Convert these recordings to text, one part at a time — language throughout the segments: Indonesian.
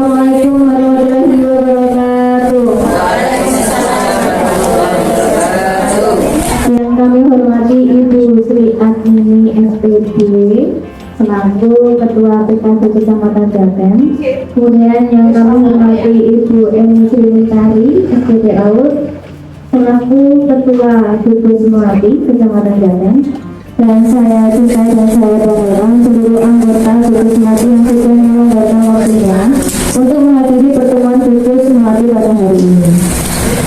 Assalamualaikum warahmatullahi wabarakatuh. Yang kami hormati Ibu Sri Admini SPD selaku Ketua PKB Kecamatan Jaten. Kemudian yang kami hormati Ibu Eni Sriwitari SPD AUD selaku Ketua Gugus Melati Kecamatan Jaten. Dan saya juga dan saya berharap seluruh anggota Gugus Melati yang sudah menyempatkan waktunya untuk menghadiri pertemuan Gugus Melati pada hari ini.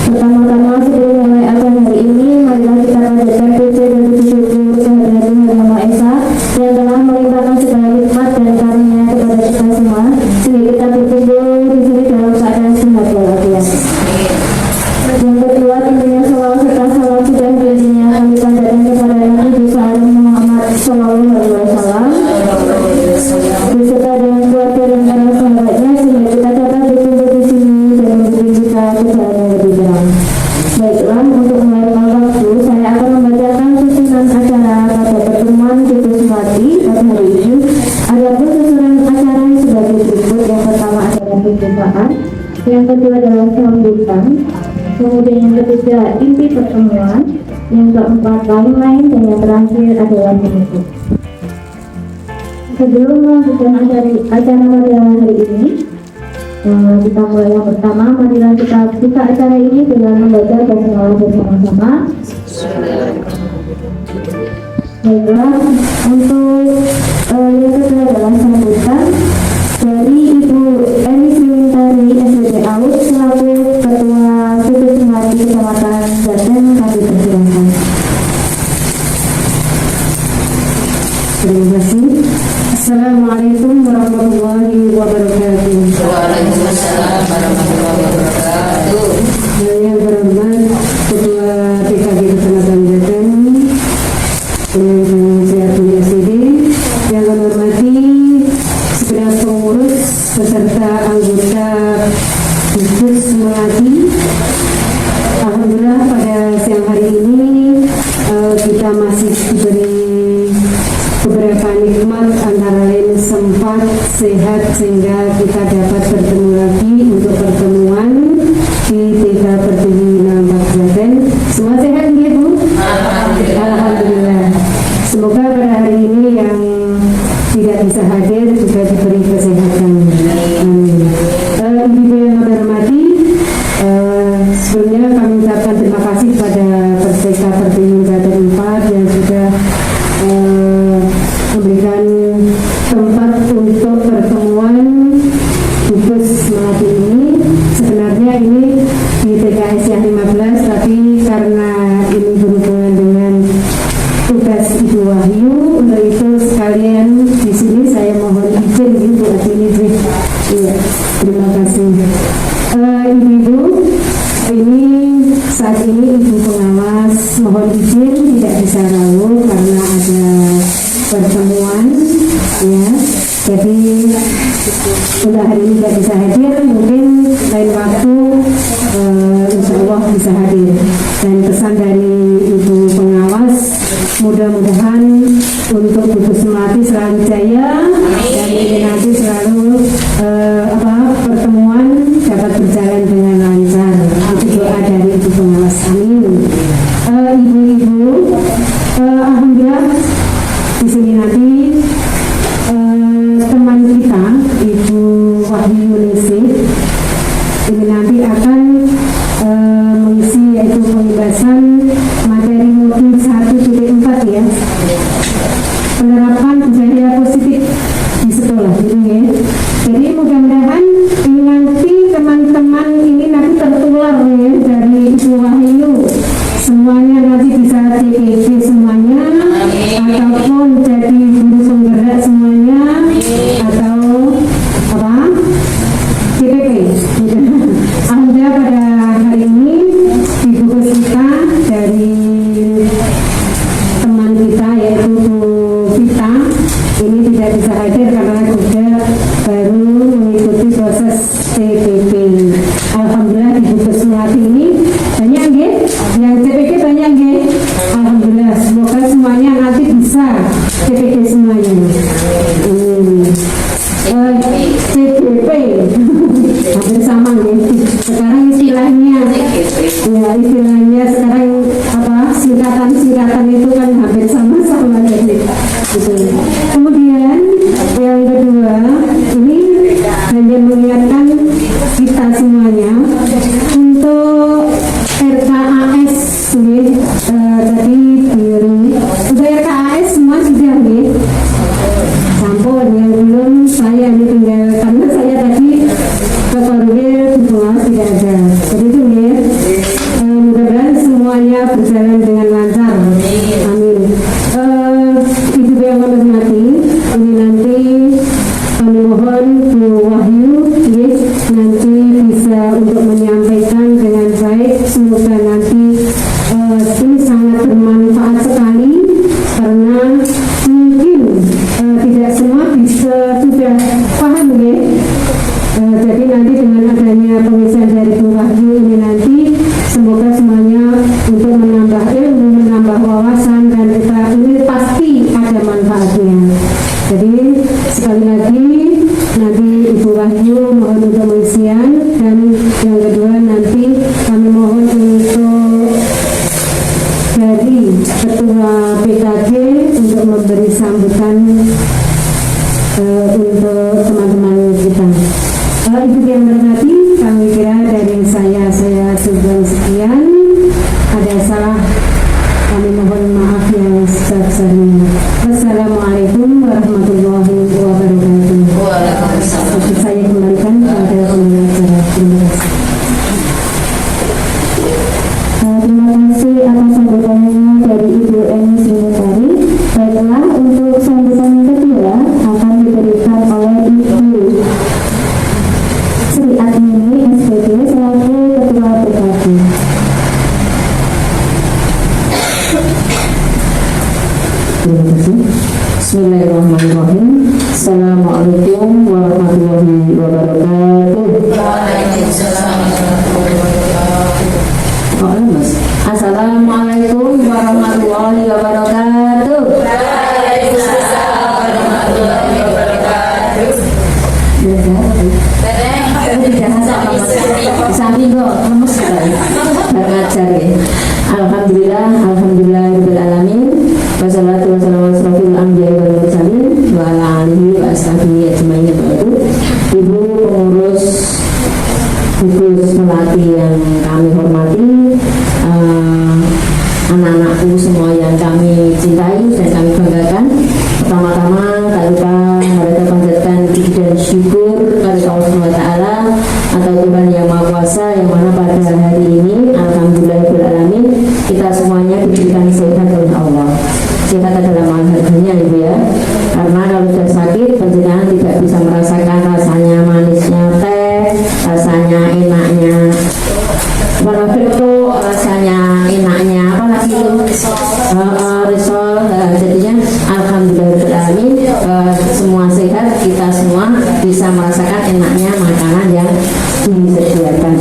Pertama-tama sebelum mulai acara hari ini, marilah kita panjatkan puji dan puji syukur kehadirat Yang Maha Esa yang telah melimpahkan segala nikmat dan karunia kepada kita semua sehingga kita berkumpul di sini dalam keadaan sehat walafiat. Yang kedua, tentunya salawat serta salam sudah biasanya kami panjatkan kepada Nabi besar Muhammad Sallallahu Alaihi Wasallam beserta dengan keluarga dan para sahabatnya sehingga kita dapat berkumpul di sini dan membimbing kita ke jalan yang lebih terang. Baiklah, untuk mengakhiri waktu, saya akan membacakan susunan acara pada pertemuan Gugus Melati pada hari ini. Adapun susunan acara sebagai berikut: yang pertama adalah pembukaan, yang kedua adalah sambutan, kemudian yang ketiga inti pertemuan, yang keempat lain-lain, dan yang terakhir adalah penutup. Sebelum melanjutkan acara pada hari ini, kita mulai yang pertama. Marilah kita buka acara ini dengan membaca basmalah bersama-sama. Baiklah, untuk yang kedua adalah sambutan dari Ibu Eni Sriwitari SPD AUD selaku Ketua Gugus Melati Kecamatan Jaten. Kami persilakan. Terima kasih. Assalamualaikum warahmatullahi wabarakatuh. Waalaikumsalam warahmatullahi wabarakatuh. Yang berhormat Ketua PKB Kecamatan Jaten, yang saya punya SD, yang kami hormati segenap pengurus beserta anggota Gugus Melati. Alhamdulillah pada siang hari ini kita masih diberi beberapa nikmat, antara lain sempat sehat sehingga kita dapat bertemu lagi untuk pertemuan di TK Pertiwi Nambak Jaten. Semua sehat ya Bu? Alhamdulillah. Semoga pada hari ini yang tidak bisa hadir juga diberi kesehatan. Amin. Ibu yang kami hormati, sebelumnya kami ucapkan terima kasih pada Perseka Pertiwi Jaten 4 yang sudah memberikan tempat untuk pertemuan Gugus Melati ini. Sebenarnya ini di TKS yang 15, tapi karena ini berhubungan dengan tugas Ibu Wahyu, untuk itu sekalian di sini saya mohon izin Ibu ini. Iya, terima kasih. Ibu-ibu, ini saat ini Ibu pengawas mohon izin tidak bisa rawuh karena ada pertemuan, ya. Jadi untuk hari ini tidak bisa hadir, mungkin lain waktu insya Allah bisa hadir. Dan pesan dari Ibu pengawas, mudah-mudahan untuk Gugus Melati selalu jaya dan ini nanti selalu pertemuan dapat berjalan dengan lancar. Itu doa dari Ibu pengawas. Amin. Ibu-ibu, alhamdulillah di sini nanti teman kita Ibu Wahyu Ningsih ini nanti akan mengisi yaitu pembahasan materi modul 1.4 ya, penerapan budaya positif di sekolah gitu ya. Jadi mudah-mudahan ini nanti teman-teman ini nanti tertular ya dari Ibu Wahyu, semuanya nanti bisa CPD semuanya. Ataupun jadi guru penggerak semuanya. Atau apa? CPP. Alhamdulillah pada hari ini di gugus kita dari teman kita yaitu Bu Vita ini tidak bisa hadir karena juga baru mengikuti proses CPP. Alhamdulillah di gugus Melati ini banyak ya, yang CPP banyak ya. Alhamdulillah, semoga semuanya nanti bisa CPP semuanya. CPP hampir sama nih. Sekarang istilahnya sekarang apa singkatan itu kan hampir sama jadi gitu. Kemudian yang kedua ini hanya mengingatkan kita semuanya untuk RKAS nih, tadi udah RKAS semua sudah nih, sampun yang belum saya ini tinggal karena saya tadi ke Korea semua tidak ada, jadi itu nih mudah-mudahan semuanya berjalan dengan lancar, amin. Ibu yang kami hormati, ini nanti kami mohon Bu Wahyu nanti bisa untuk menyampaikan dengan baik, semoga nanti ini sangat bermanfaat sekali karena mungkin tidak semua bisa sudah paham ya. Jadi nanti dengan adanya pengisian dari Bu Wahyu ini nanti semoga semuanya untuk menambah ilmu, menambah wawasan, dan kita ini pasti ada manfaatnya. Jadi sekali lagi nanti Ibu Wahyu mohon untuk pengisian, dan yang kedua nanti kami mohon untuk dari Ketua PKG untuk memberi sambutan untuk teman-teman kita. Ibu yang berhati, kami kira dari saya sudah sekian. Ada salah, kami mohon maaf yang sebesar-besarnya. Wassalamualaikum warahmatullahi wabarakatuh. Waalaikumsalam. Saya kembalikan kepada pengacara. Terima kasih. Terima kasih atas sambutannya dari Ibu Eni Srinitari. Baiklah, untuk sambutan yang kedua akan diberikan oleh Ibu Sri Admini SPG selaku Ketua PKG. Terima kasih. Bismillahirrahmanirrahim. Assalamualaikum warahmatullahi wabarakatuh. Waalaikumsalam warahmatullahi wabarakatuh. Oh, Mas. Assalamualaikum warahmatullahi wabarakatuh. Waalaikumsalam warahmatullahi wabarakatuh. Sami kok lemes sekali. Ngajar ya. Alhamdulillah rabbil alamin. Wassalatu wassalamu ala asrofil anbiya'i wal mursalin wa ala alihi wa ashabihi ajmain. Ibu pengurus Gugus Melati yang kami hormati, anak-anakku semua yang kami cintai dan kami banggakan. Pertama-tama tak lupa mereka panjatkan puji dan syukur kepada Allah SWT atau Tuhan Yang Maha Kuasa, yang mana pada hari ini alhamdulillahirrahmanirrahim kita semuanya diberikan sehat oleh Allah. Sehat adalah mahal harganya, Ibu ya. Karena kalau sudah sakit, penjenengan tidak bisa merasakan rasanya manisnya teh, rasanya enaknya walaupun itu rasanya enaknya apalagi itu risol. Jadinya alhamdulillahirrahmanirrahim semua sehat, kita semua bisa merasakan enaknya makanan yang disediakan.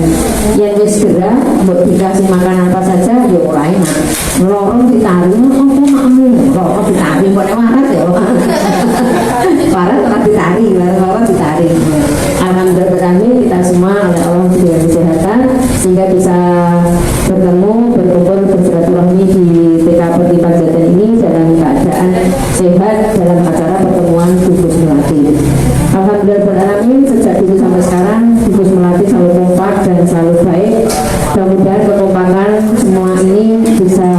Yang segera buat dikasih makanan apa saja ya ora enak. Lorong ditarik, apa makmu? Lorong ditarik, buat waras ya. Waras ora ditarik, lorong ditarik. Alhamdulillahirrahmanirrahim kita semua oleh Allah diberi kesehatan sehingga bisa bertemu, berkumpul, bersilaturahmi di TKP di Panjatan ini dalam keadaan sehat dalam acara pertemuan Gugus Melati. Alhamdulillahirrahmanirrahim, sejak dulu sampai sekarang Gugus Melati selalu kompak dan selalu baik. Mudah-mudahan kekompakan semua ini bisa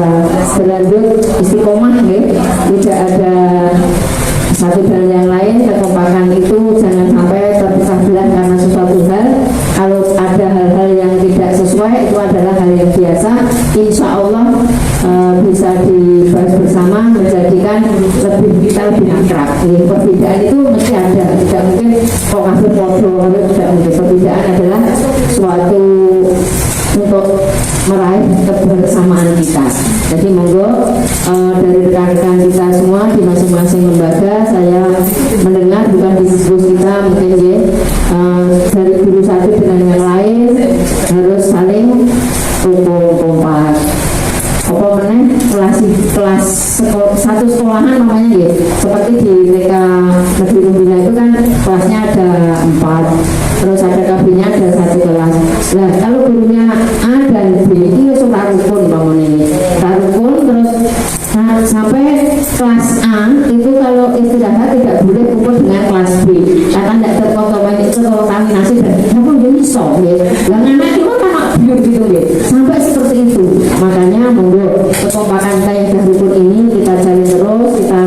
berlanjut istiqomah ya. Tidak ada satu dan yang lain, kekompakan itu jangan sampai terpisah belah karena sesuatu hal. Kalau ada hal-hal yang tidak sesuai, itu adalah hal yang biasa. Insya Allah bisa dibahas bersama, menjadikan kita lebih akrab. Perbedaan itu mesti ada, tidak mungkin kok kasih foto, tidak mungkin. Perbedaan adalah suatu untuk meraih kebersamaan kita. Jadi monggo dari rekan-rekan kita semua di masing-masing lembaga, saya mendengar bukan di gugus kita mungkin ya, dari guru satu dengan yang lain harus saling kompak. Apa meneh relasi kelas satu sekolahan namanya ya, seperti di TK Negeri Umbina itu kan kelasnya ada 4, terus ada KB-nya ada 1 kelas. Nah kalau gurunya A dan B itu suka rukun bangun ini, rukun terus sampai kelas A itu kalau istirahat tidak boleh kumpul dengan kelas B, akan tidak terkontaminasi dan kamu jadi sok ya. Yang anak itu kan biar gitu ya, sampai seperti itu. Makanya monggo kekompakan kita yang rukun ini kita jalin terus, kita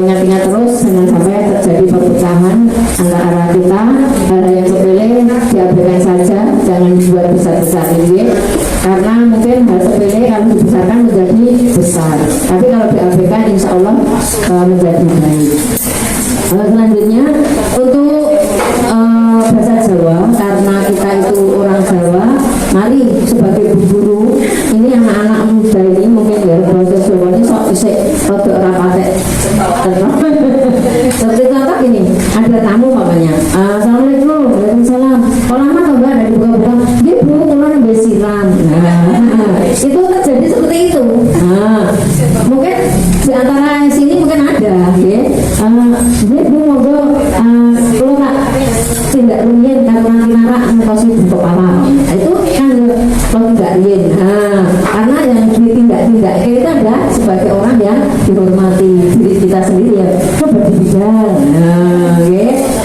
ingat-ingat terus, jangan sampai terjadi perpecahan antara kita. Hal yang sepele diabaikan saja, jangan dibuat besar-besar ini, karena mungkin hal sepele kalau dibesarkan menjadi besar, tapi kalau diabaikan insya Allah menjadi baik. Selanjutnya untuk bahasa Jawa, karena kita itu orang Jawa, mari sebagai guru ini anak-anak muda ini mungkin ya bahasa Jawa ini sok isek rodok rapatek. Seperti contoh ini, ada tamu makanya, Assalamualaikum, Waalaikumsalam. Kalau lama tambah ada buka-buka, dia bu, keluar besiran. Itu terjadi seperti itu. Mungkin di antara sini mungkin ada, ya. Dia bu monggo, kalau nggak tidak rumiin karena narak mengkosi buku kepala. Itu kan kalau tidak rumiin. Karena yang ditindak-tindak kita adalah sebagai orang yang dihormati diri kita sendiri ya. Coba dibidang.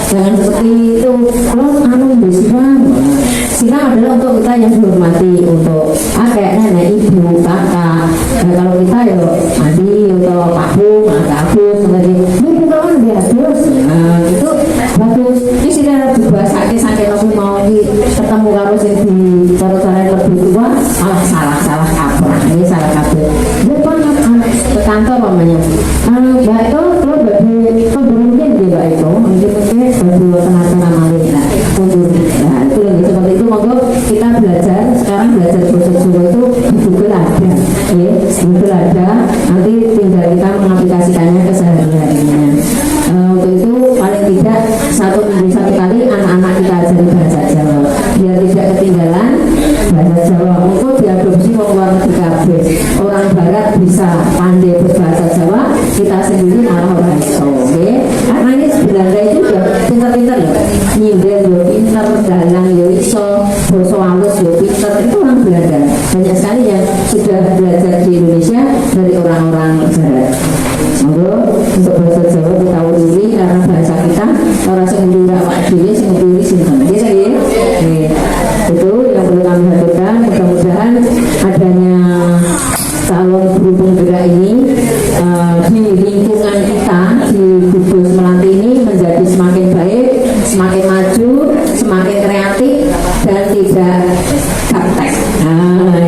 Jangan seperti itu. Kalau besiran, silang adalah untuk kita yang dihormati, untuk kayak nenek, ibu, kakak. Nah, kalau kita ya adi atau Pak Bu, seperti itu kalau dia terus, itu bagus. Ini sudah dibahas sakit lebih mau ketemu karo sing di cara-cara yang lebih tua, salah kaprah, ini salah kaprah. Dia banget ke kantor namanya. Mbak itu kalau bagi pemberhentian dia Mbak itu, mungkin bagi tenaga malih lah, mundur. Nah itu yang seperti itu. Monggo kita belajar sekarang bahasa Jawa itu di Google ada, ya, Google ada. Nanti tinggal kita mengaplikasikannya ke sehari-harinya. Untuk itu paling tidak 1 minggu 1 kali anak-anak kita ajari bahasa Jawa biar tidak ketinggalan bahasa Jawa. Mungkin diadopsi orang luar negeri, orang barat bisa pandai berbahasa Jawa, kita sendiri malah orang iso. Karena ini sebenarnya itu udah pintar-pintar ya, nyindir ya pintar, dalang ya iso, basa halus ya pintar, itu orang Belanda. Banyak sekali yang sudah belajar di Indonesia dari orang-orang barat. Monggo untuk bahasa Jawa kita urui karena bahasa kita orang sendiri awak dhewe sing urui sinten. Nggih. Itu yang perlu kami hadirkan. Mudah-mudahan adanya calon guru penggerak ini di lingkungan kita di Kudus Melati ini menjadi semakin baik, semakin maju, semakin kreatif dan tidak gaptek.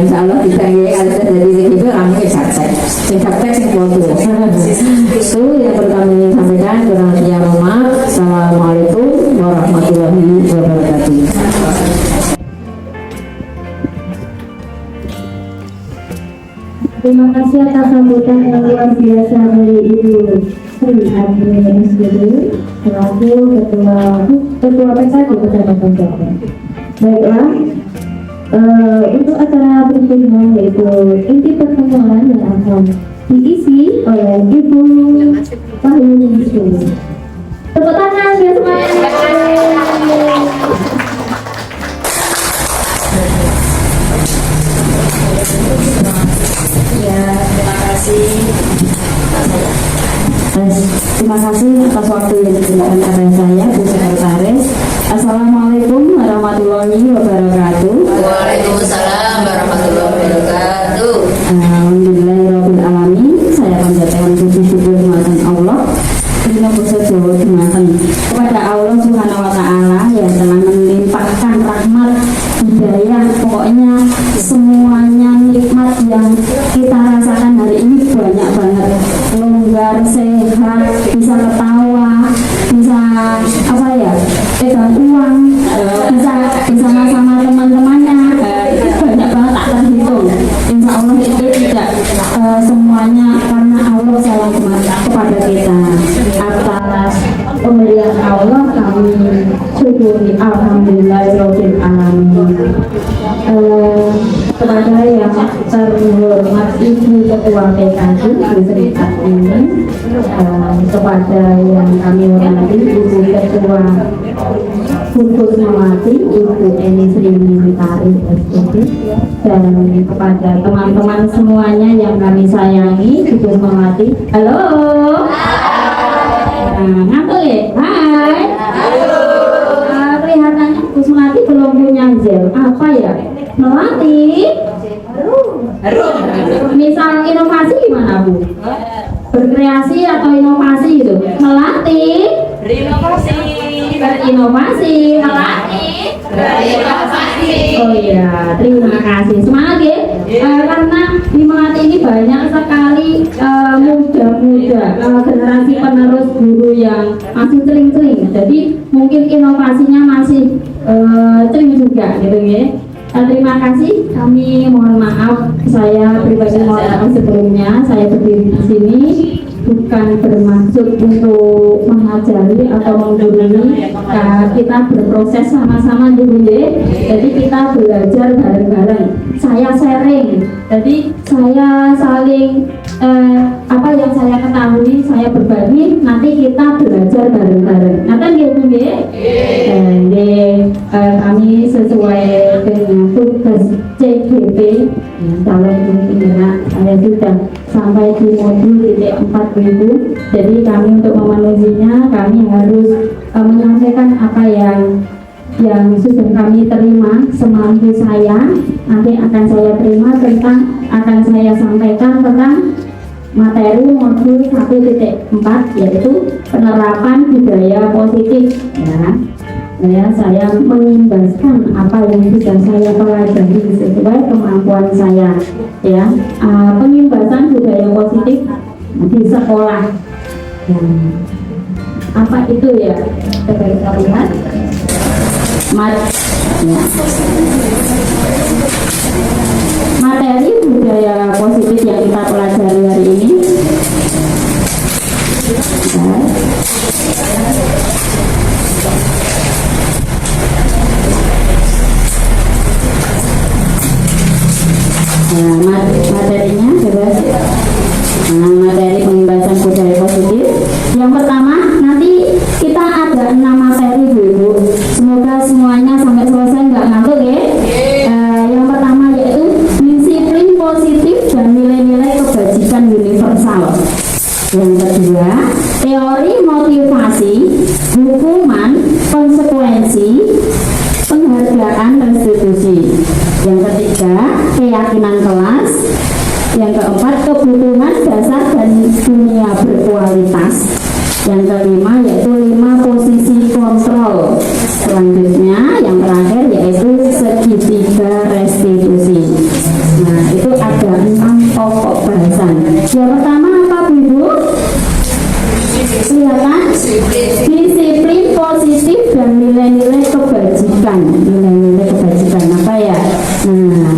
Insya Allah tidak ya kalau terjadi itu ramai gaptek. Sing gaptek sing foto. Itu yang perlu kami sampaikan. Kurang lebihnya mohon maaf. Assalamualaikum warahmatullahi wabarakatuh. Terima kasih atas sambutan yang luar biasa dari Ibu Sri Adni SPD selaku Ketua PKK Kecamatan Jaten. Baiklah, untuk acara berikutnya yaitu inti pertemuan yang akan diisi oleh Ibu Wahyuningsi. Tepuk tangan ya semuanya. Ya, terima kasih. Terima kasih atas waktu yang diberikan kepada saya, Bu Sekretaris. Assalamualaikum warahmatullahi wabarakatuh. Waalaikumsalam warahmatullahi wabarakatuh. Alhamdulillahirrahmanirrahim. Saya panjatkan puji syukur dumateng Allah Dina basa Jawa dumateng kepada Allah Subhanahu wa Ta'ala yang telah melimpahkan rahmat, hidayah, pokoknya semuanya nikmat yang kita rasakan hari ini banyak banget. Longgar, sehat, bisa ketawa, bisa apa ya, pegang uang, bisa sama teman-temannya, banyak banget tak terhitung. Insya Allah itu tidak semuanya karena Allah sayang kepada kita. Atas Pemberian Allah kami syukuri alhamdulillahirobbil alamin. Kepada yang terhormat Ibu Ketua PKJ Bu Sri Atini, kepada yang kami hormati Ibu Ketua Khusus Melati Ibu Eni Sri Minitari SPP, dan kepada teman-teman semuanya yang kami sayangi Ibu Melati. Halo. Ngantuk ya? Hai. Kelihatannya Bu Melati belum punya gel. Apa ya? Melati. Misal inovasi gimana Bu? Berkreasi atau inovasi itu? Melati. Berinovasi. Berinovasi. Melati. Berinovasi. Oh iya, terima kasih. Semangat ya. Karena di Melati ini banyak sekali muda-muda generasi penerus guru yang masih cering-cering. Jadi mungkin inovasinya masih cering juga gitu ya. Terima kasih. Kami mohon maaf, saya pribadi mohon maaf sebelumnya. Saya berdiri di sini bukan bermaksud untuk mengajari atau menggurui. Kita berproses sama-sama dulu ya. Jadi kita belajar bareng-bareng. Saya sharing. Jadi saya saling apa yang saya ketahui saya berbagi. Nanti kita belajar bareng-bareng. Nanti gitu ya. Kami sesuai dengan tugas CGP calon pimpinan saya sudah sampai di modul titik 4000. Jadi kami untuk memenuhinya kami harus menyampaikan apa yang sudah kami terima semampu saya. Nanti akan saya terima akan saya sampaikan tentang materi modul 1.4 yaitu penerapan budaya positif ya. Saya mengimbaskan apa yang sudah saya pelajari sesuai kemampuan saya ya. Pengimbasan budaya positif di sekolah apa itu ya, coba kita lihat materi budaya positif yang kita pelajari hari ini. Materinya bebas. Materi pengimbasan budaya positif. Yang pertama nanti kita ada 6 materi Bu. Semoga semuanya sampai selesai nggak ngantuk ya. Yang pertama yaitu disiplin positif dan nilai-nilai kebajikan universal. Yang kedua teori motivasi, hukuman, konsekuensi, penghargaan, restitusi. Yang ketiga keyakinan kelas. Yang keempat kebutuhan dasar dan dunia berkualitas. Yang kelima yaitu 5 posisi kontrol. Selanjutnya yang terakhir yaitu segitiga restitusi. Nah itu ada 6 pokok bahasan. Yang pertama apa Bu? Kelihatan? Disiplin positif dan nilai-nilai kebajikan. Nilai-nilai kebajikan apa ya? Nah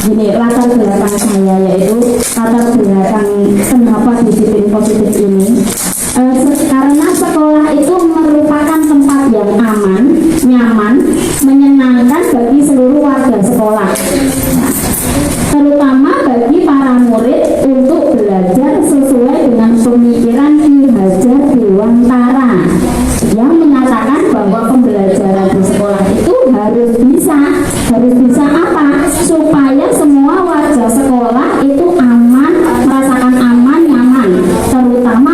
ini latar belakang saya yaitu latar belakang kenapa disiplin positif ini. Karena sekolah itu merupakan tempat yang aman, nyaman, menyenangkan bagi seluruh warga sekolah, terutama bagi para murid untuk belajar sesuai dengan pemikiran Ki Hajar Dewantara yang menyatakan bahwa pembelajaran di sekolah itu harus bisa apa? Supaya semua warga sekolah itu aman, merasakan aman, nyaman, terutama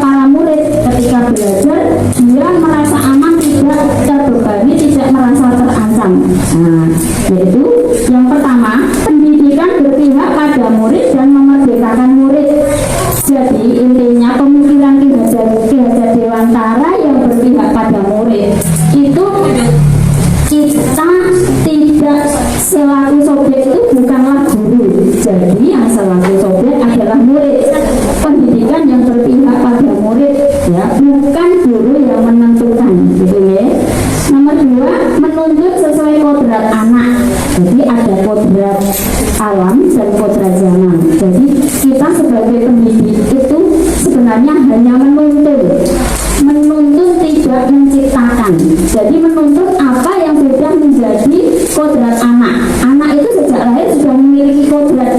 para murid ketika belajar dia merasa aman, tidak terbebani, tidak merasa terancam. Nah, yaitu yang pertama pendidikan berpihak pada murid dan memerdekakan murid. Jadi intinya pemikiran Ki Hajar Dewantara yang berpihak pada murid itu kita tidak selaku subjek itu bukanlah guru. Jadi yang selaku subjek adalah murid. Pendidikan yang berpihak pada murid ya, bukan guru yang menentukan gitu ya. Nomor 2 menuntut sesuai kodrat anak. Jadi ada kodrat alam dan kodrat zaman. Jadi kita sebagai pendidik itu sebenarnya hanya menuntut tidak menciptakan. Jadi menuntut apa yang sudah menjadi kodrat anak. Anak itu sejak lahir sudah memiliki kodrat.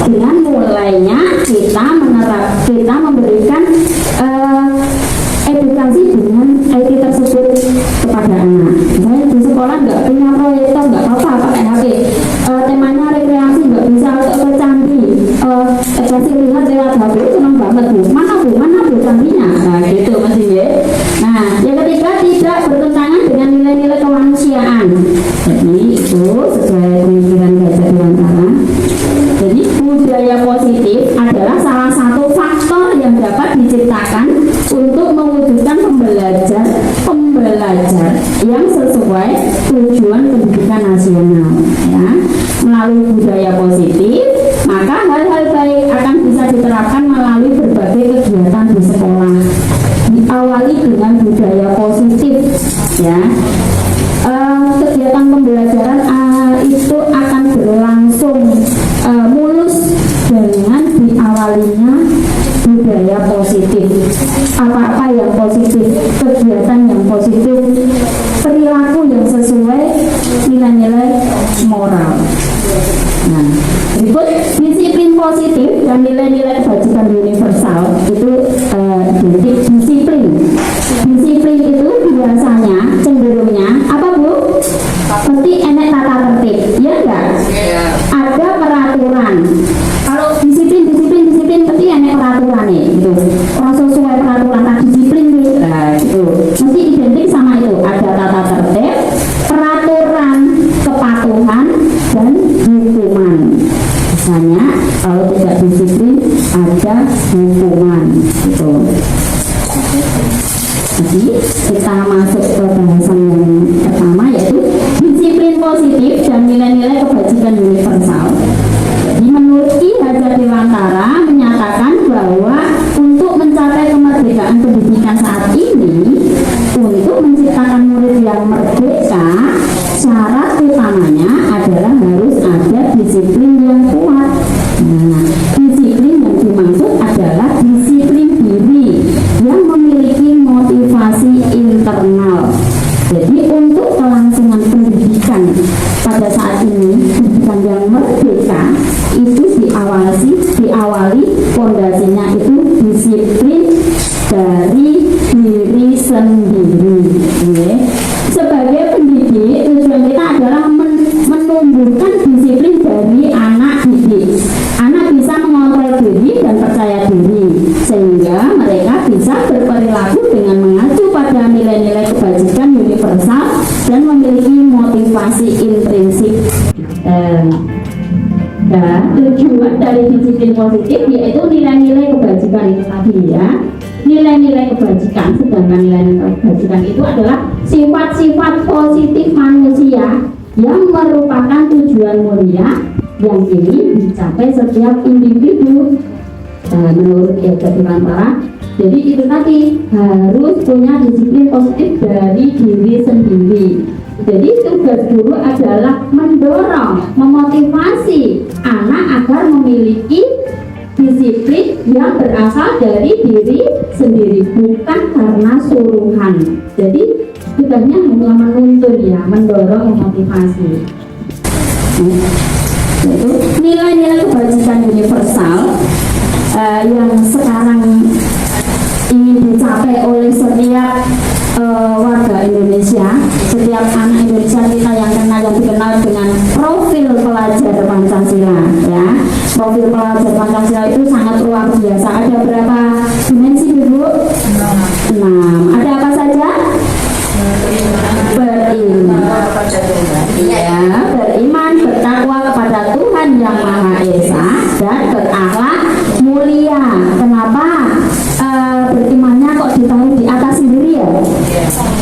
Dengan mulainya kita memberikan edukasi dengan IT tersebut kepada anak. Misalnya di sekolah nggak punya proyektor, nggak apa-apa pakai HP. Temanya rekreasi, nggak bisa ke candi. Kasih lihat lewat HP, senang banget bu. Mana bu candinya? Nah gitu Mas ya. Nah yang ketiga, tidak bertentangan dengan nilai-nilai kemanusiaan. Jadi itu sesuai pemikiran Gajah Dewantara. Jadi budaya positif adalah salah satu faktor yang dapat diciptakan untuk mewujudkan pembelajar yang sesuai tujuan pendidikan nasional. Ya, melalui budaya positif, maka hal-hal baik akan bisa diterapkan melalui berbagai kegiatan di sekolah. Diawali dengan budaya positif, ya. Kegiatan pembelajaran itu akan berlangsung mulus dengan diawalinya budaya positif. Apa-apa yang positif, kegiatan yang positif, perilaku yang sesuai nilai-nilai moral. Nah, berikut disiplin positif dan nilai-nilai kebajikan universal itu identik disiplin. Disiplin itu biasanya cenderungnya apa bu? Pasti enek tata tertib, ya enggak? Ada peraturan. Kalau disiplin pasti enek peraturan nih, gitu. Orang sesuai peraturan tak disiplin gitu. Nah, itu mesti identik sama itu. Ada tata tertib, peraturan, kepatuhan, dan hukuman. Misalnya kalau tidak disiplin ada hukuman gitu. Jadi kita masuk ke bahasan yang pertama, yaitu disiplin positif dan nilai-nilai kebajikan universal. Jadi menurut Ki Hajar Dewantara menyatakan bahwa untuk mencapai kemerdekaan pendidikan saat ini, untuk menciptakan murid yang merdeka, syarat utamanya adalah harus ada disiplin yang kuat. Nah, disiplin yang dimaksud adalah disiplin diri yang memiliki motivasi internal. Jadi untuk kelangsungan pendidikan pada saat ini, pendidikan yang merdeka itu diawali fondasinya itu disiplin dari diri sendiri. Ya. Sebagai pendidik, tujuan kita adalah menumbuhkan disiplin dari anak didik. Anak bisa mengontrol diri dan percaya diri, sehingga mereka bisa berperilaku dengan mengacu pada nilai-nilai kebajikan universal dan memiliki motivasi intrinsik. Dan tujuan dari disiplin positif yaitu nilai-nilai kebajikan itu tadi ya. Nilai-nilai kebajikan, sedangkan nilai-nilai kebajikan itu adalah sifat-sifat positif manusia yang merupakan tujuan mulia yang ini dicapai setiap individu. Menurut Gajah Dewantara, jadi itu tadi harus punya disiplin positif dari diri sendiri. Jadi tugas guru adalah mendorong, memotivasi anak agar memiliki disiplin yang berasal dari diri sendiri, bukan karena suruhan. Jadi tugasnya hanya menuntun ya, mendorong, memotivasi. Yaitu nilai-nilai kebajikan universal yang sekarang ingin dicapai oleh setiap warga Indonesia, setiap anak Indonesia kita yang dikenal dengan profil pelajar Pancasila ya. Profil pelajar Pancasila itu sangat luar biasa. Ada berapa dimensi Ibu? 6. Ada apa saja? Beriman, ya, beriman, bertakwa kepada Tuhan Yang Maha Esa dan berakhlak mulia. Kenapa berimannya kok ditaruh di atas sendiri ya?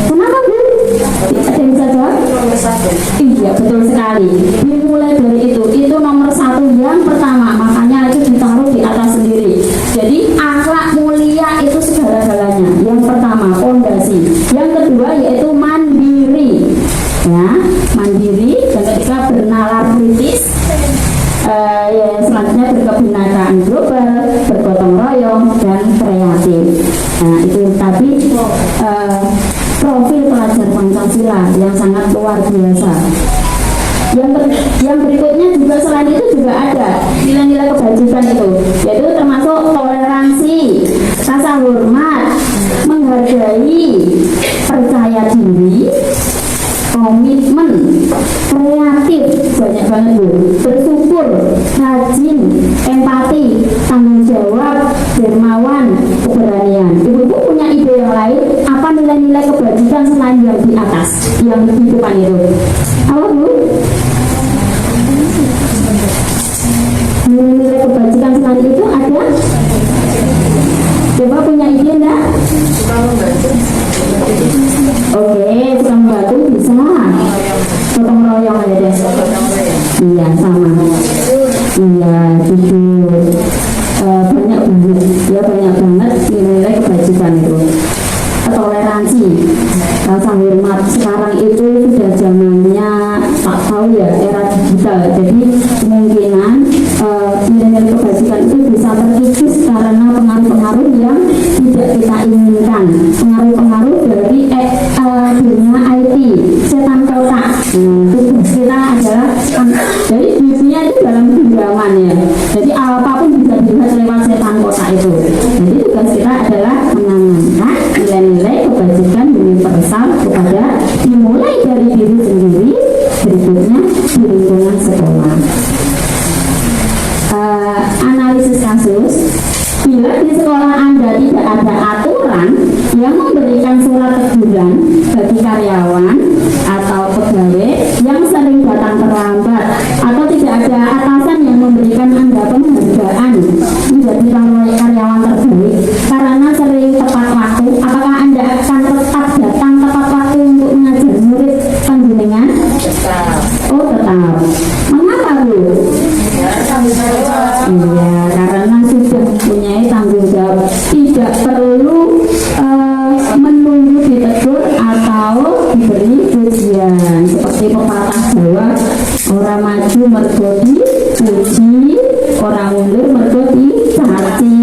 Kenapa Bu? Ada yang bisa jawab? Iya betul sekali. Dimulai dari itu nomor 1 yang pertama, makanya itu ditaruh di atas sendiri. Jadi akhlak mulia itu segala-galanya. Yang pertama fondasi. Yang kedua yaitu mandiri. Ya, mandiri. Yang ketiga bernalar kritis. Selanjutnya berkebinekaan global, bergotong royong, dan kreatif. Nah itu tadi profil pelajar Pancasila yang sangat luar biasa. yang berikutnya juga selain itu juga ada nilai-nilai kebajikan itu, yaitu termasuk toleransi, rasa hormat, menghargai, percaya diri, komitmen, kreatif, banyak banget Bu, bersyukur, rajin, empati, tanggung jawab, dermawan, keberanian. Ibu-ibu punya ide yang lain? Apa nilai-nilai kebajikan selain yang di atas, yang di depan itu? Apa Bu? Nilai-nilai kebajikan selain itu ada? Coba punya ide enggak? Oke, suka membantu bisa. Gotong royong aja deh. Iya, sama. Iya, jujur. Banyak banget, ya banyak banget nilai kebajikan itu. Toleransi, rasa hormat. Sekarang itu sudah zamannya, tak tahu ya, era digital. Jadi kemungkinan nilai kebajikan itu bisa terkikis karena pengaruh-pengaruh yang tidak kita inginkan, pengaruh-pengaruh dari dunia IT, setan kotak. Tugas kita adalah jadi dunia itu dalam genggaman ya. Jadi apapun bisa dilihat lewat setan kotak itu. Jadi tugas kita adalah menanamkan nilai-nilai kebajikan universal kepada dimulai dari diri sendiri, berikutnya di lingkungan sekolah. Analisis kasus, bila di sekolah Anda tidak ada aturan yang memberikan surat teguran bagi karyawan atau pegawai yang sering datang terlambat, atau tidak ada atasan yang memberikan Anda penghargaan menjadi karyawan terbaik karena sering tepat waktu, apakah Anda akan tetap datang tepat waktu untuk mengajar murid panjenengan? Oh tetap. Mengapa Bu? Iya, karena sudah mempunyai tanggung jawab, tidak perlu menunggu ditegur atau diberi pujian. Seperti pepatah Jawa, orang maju mergo dipuji, orang mundur mergo dicaci.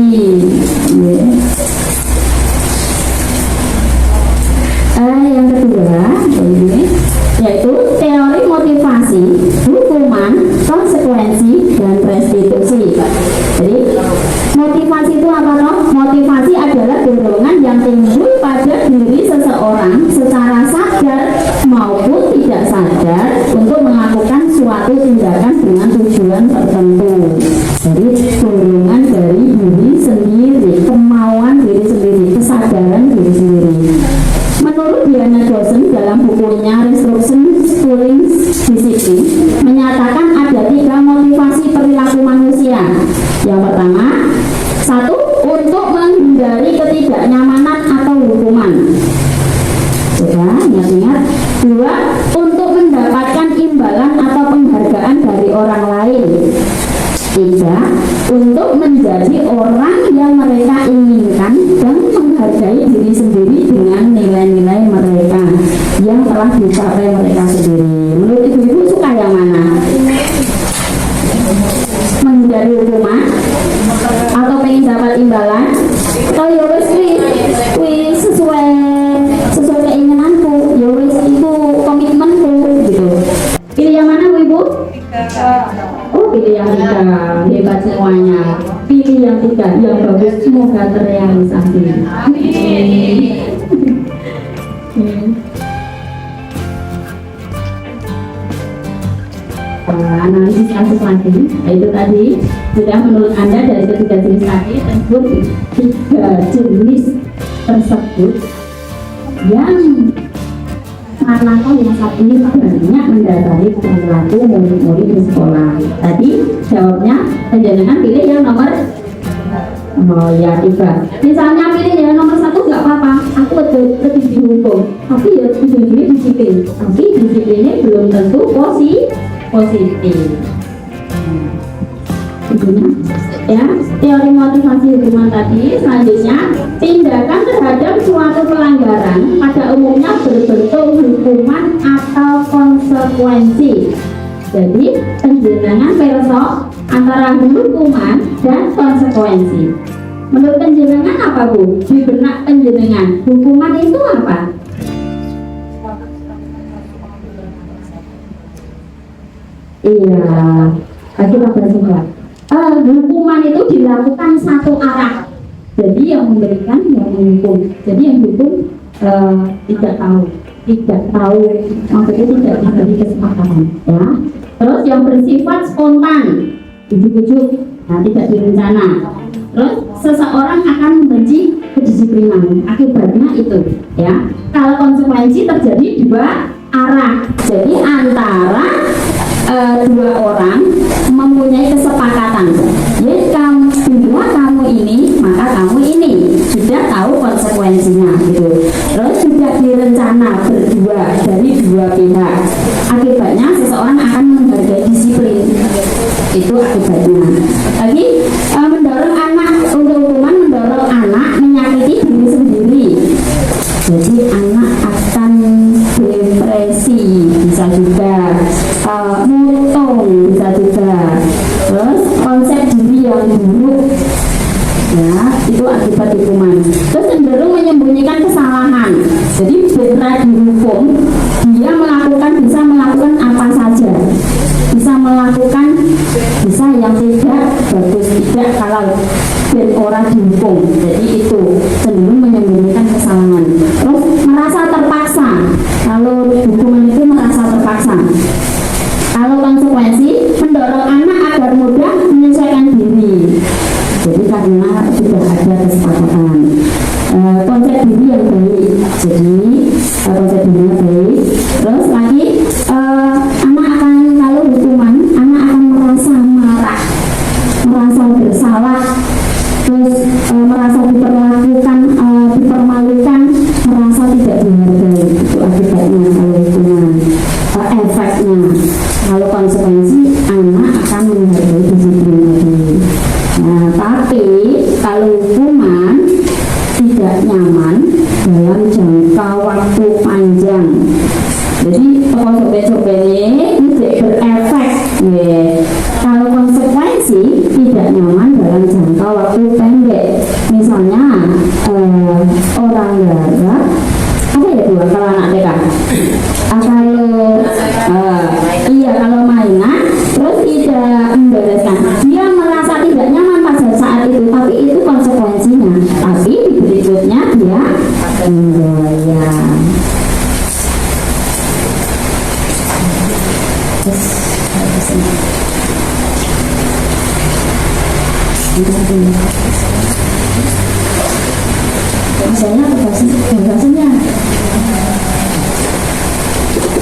Yang kedua ini yaitu teori motivasi, hukuman, konsekuensi, dan restitusi. Jadi motivasi itu apa toh? Motivasi adalah dorongan yang timbul pada diri seseorang secara sadar maupun tidak sadar untuk melakukan suatu tindakan dengan tujuan tertentu. Jadi dorongan dari diri sendiri, kemauan diri sendiri, kesadaran diri sendiri. Menurut Diana Dawson dalam bukunya Restriction Schooling Discipline menyatakan ada 3 motivasi perilaku manusia. Yang pertama, 1. Untuk menghindari ketidaknyamanan atau hukuman. Coba ingat-ingat. 2. Untuk mendapatkan imbalan atau penghargaan dari orang lain. 3. Untuk menjadi orang yang mereka inginkan dan menghargai diri sendiri dengan nilai-nilai mereka yang telah dicapai mereka sendiri. Menurut ibu-ibu suka yang mana? Menghindari hukuman atau pengen dapat imbalan? Atau ya wis sesuai keinginanku, ya wis itu komitmenku gitu. Pilih yang mana Bu Ibu? Oh, pilih yang 3. Hebat semuanya. Pilih yang 3 yang bagus, semoga terrealisasi. Analisis kasus lagi, itu tadi sudah menurut Anda dari ketiga jenis tadi tersebut 3 jenis tersebut yang manakah yang saat ini banyak mendasari perilaku murid-murid di sekolah. Tadi jawabnya panjenengan pilih yang nomor oh ya 3. Misalnya pilih yang nomor 1 nggak apa-apa, aku lebih dihukum, tapi ya ujung-ujungnya disiplin, tapi disiplinnya belum tentu positif. Ya, teori motivasi hukuman tadi. Selanjutnya, tindakan terhadap suatu pelanggaran pada umumnya berbentuk hukuman atau konsekuensi. Jadi, penjenengan perso antara hukuman dan konsekuensi. Menurut penjenengan apa Bu? Di benak penjenengan, hukuman itu apa? Iya, kita bahas enggak. Hukuman itu dilakukan satu arah. Jadi yang memberikan, yang menghukum. Jadi yang hukum tidak tahu, maksudnya tidak diberi kesepakatan, ya. Terus yang bersifat spontan, ujuk-ujuk, nah, tidak direncana. Terus seseorang akan membenci kedisiplinan, akibatnya itu, ya. Kalau konsekuensi terjadi dua arah, jadi antara dua orang mempunyai kesepakatan, jadi kamu ini maka kamu ini sudah tahu konsekuensinya gitu. Terus sudah direncana berdua dari dua pihak, akibatnya seseorang akan menghargai disiplin, itu akibatnya. Lagi mendorong anak untuk hukuman, mendorong anak menyakiti diri sendiri, jadi anak akan depresi, bisa juga mutung, bisa juga. Terus konsep diri yang buruk, ya, itu akibat hukuman. Terus cenderung menyembunyikan kesalahan, jadi berat dihukum, dia bisa melakukan apa saja, bisa yang tidak bagus, tidak kalau dan orang dihukum. Jadi itu cenderung menyembunyikan kesalahan. Terus merasa terpaksa, kalau hukuman itu merasa terpaksa. Kalau konsekuensi mendorong anak agar mudah menyesuaikan diri, jadi karena sudah ada kesepakatan. Konsep diri yang baik, jadi konsep diri yang baik. Terus lagi anak akan, kalau hukuman, anak akan merasa marah, merasa bersalah, terus merasa diperlakukan, dipermalukan, merasa tidak dihargai. Itu akibatnya kalau hukuman. Efeknya, kalau konsekuensi, anak akan menghargai disiplin tadi. Nah, tapi kalau hukuman tidak nyaman dalam jangka waktu panjang, jadi toko sobe-sobenya tidak berefek, ya. Kalau konsekuensi tidak nyaman dalam jangka waktu pendek, misalnya orang garap, apa ya dua kalau anak TK, kalau mainan terus tidak membereskan, dia merasa tidak nyaman pada saat itu, tapi itu konsekuensinya. Tapi berikutnya dia membayar. Misalnya pembahasannya.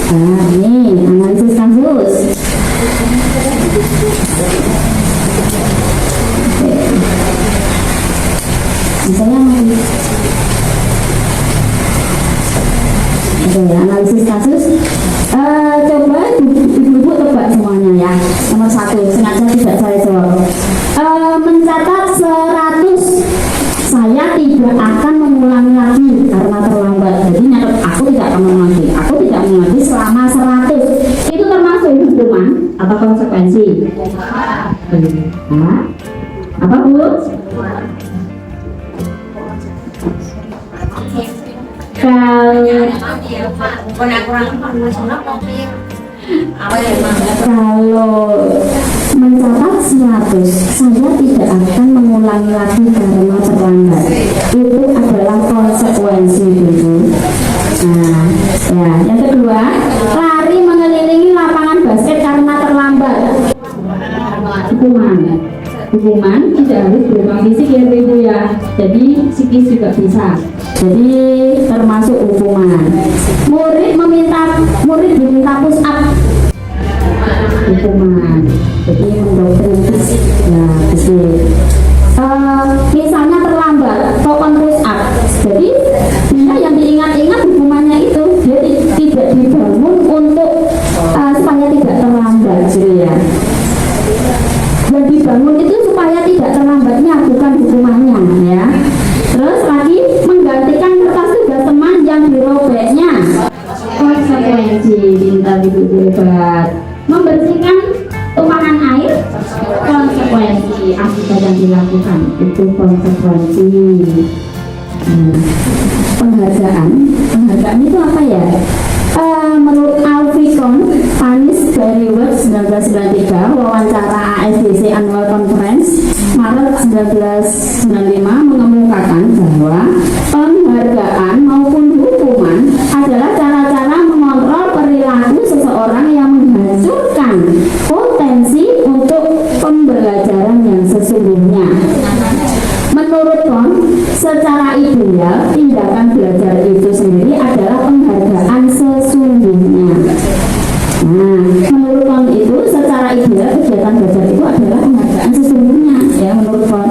Nah, ini analisis kasus. Misalnya analisis kasus. Coba ibu-ibu tebak semuanya ya. Nomor 1, sengaja tidak saya jawab. Mencatat 100, saya tidak akan mengulangi lagi karena terlambat. Jadi nyatet aku tidak akan mengulangi. Aku tidak mengulangi selama 100. Itu termasuk hukuman atau konsekuensi? Nah, apa Bu? Kalau mencatat 100, saya tidak akan mengulangi lagi karena terlambat. Itu adalah konsekuensi dulu. Nah, ya, yang kedua, lari mengelilingi lapangan basket karena terlambat. Hukuman tidak harus berupa fisik ya Ibu ya. Jadi psikis juga bisa. Jadi termasuk hukuman. Murid diminta push up, hukuman. Jadi mendoktrin ya fisik. Misalnya terlambat, token push up. Jadi dia yang diingat-ingat hukumannya itu, dia tidak dibangun untuk supaya tidak terlambat, gitu ya. Yang dibangun itu supaya tidak terlambatnya, bukan hukumannya, ya. Terus lagi menggantikan kertas tugas teman yang dirobeknya, konsekuensi. Pintar ibu hebat. Membersihkan tumpahan air, konsekuensi akibat yang dilakukan, itu konsekuensi. Penghargaan itu apa ya? Menurut Alficon, Panis dari Web 1993, wawancara ASDC Annual Conference Maret 1995 mengemukakan bahwa penghargaan maupun hukuman adalah cara-cara mengontrol perilaku seseorang yang menghancurkan potensi untuk pembelajaran yang sesungguhnya. Menurut Kon, secara ideal, tindakan belajar itu sendiri adalah penghargaan sesungguhnya. Nah, menurut Kon itu secara ideal kegiatan belajar itu adalah penghargaan sesungguhnya, ya menurut Kon.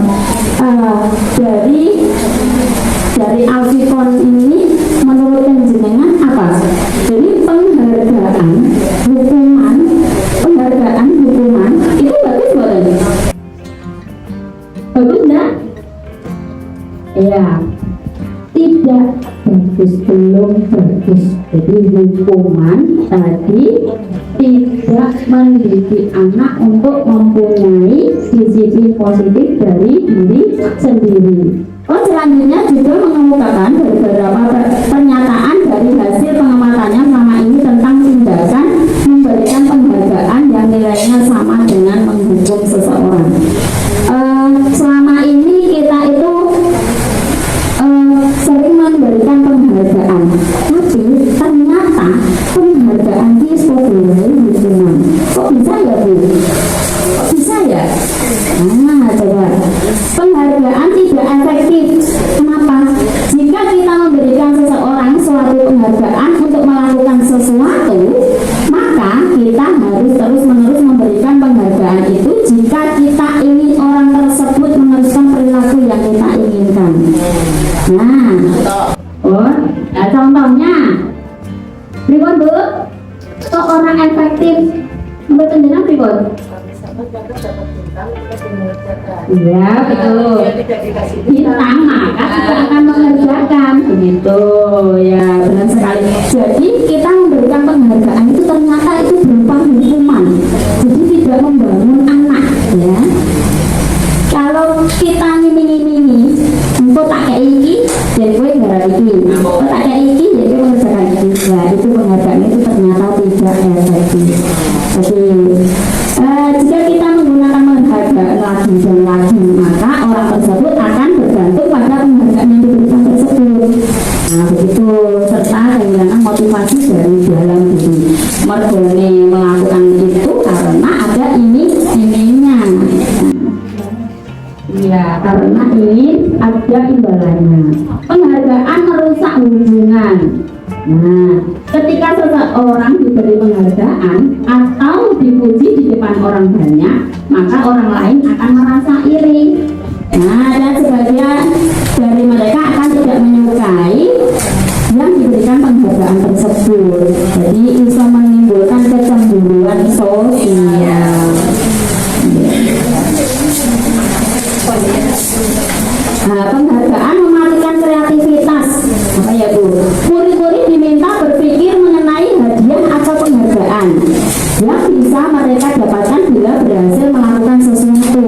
Dari Alficon ini, menurut panjenengan apa? Jadi penghargaan hukuman itu bagus bukan? Bagus enggak? Ya, tidak bagus, belum bagus. Jadi hukuman tadi tidak mendidik anak untuk mempunyai disiplin positif dari diri sendiri. Selanjutnya juga mengemukakan beberapa pernyataan dari hasil pengamatannya selama ini tentang tindakan memberikan penghargaan yang nilainya sama dengan menghukum seseorang. Selama ini kita itu sering memberikan penghargaan, tapi ternyata penghargaan itu sebagai hukuman. Kok bisa ya Bu? Kok bisa ya? Nah, coba penghargaan tidak efektif. Kenapa? Jika kita memberikan seseorang suatu penghargaan untuk melakukan sesuatu, maka kita harus terus-menerus memberikan penghargaan itu jika kita ingin orang tersebut meneruskan perilaku yang kita inginkan. Nah, contohnya, pripun Bu? Kok orang efektif? Mboten jenengan pripun? Iya, betul. Bintang maka kita akan mengerjakan, begitu ya, benar sekali. Jadi kita memberikan penghargaan itu ternyata itu berupa hukuman. Jadi tidak membangun anak, ya. Kalau kita ngiming-ngimingi, untuk tak kayak iki, jadi gue gara iki. Untuk tak kayak iki, jadi gue mengerjakan iki. Ya, itu penghargaan itu ternyata tidak efektif. Jadi jika kita menggunakan penghargaan lagi dan lagi, maka orang tersebut akan bergantung pada penghargaan yang diberikan tersebut. Nah, begitu, serta kehilangan motivasi dari dalam diri. Mergone melakukan itu karena ada iming-imingnya. Ya, karena ini ada imbalannya. Penghargaan merusak hubungan. Nah, ketika seseorang diberi penghargaan atau dipuji di depan orang banyak, maka orang lain akan merasa iri. Nah, dan sebagian dari mereka akan tidak menyukai yang diberikan penghargaan tersebut. Jadi bisa menimbulkan kecemburuan sosial. Nah, penghargaan mematikan kreativitas. Apa ya Bu? Murid-murid diminta berpikir mengenai hadiah atau penghargaan yang bisa mereka dapatkan bila berhasil melakukan sesuatu.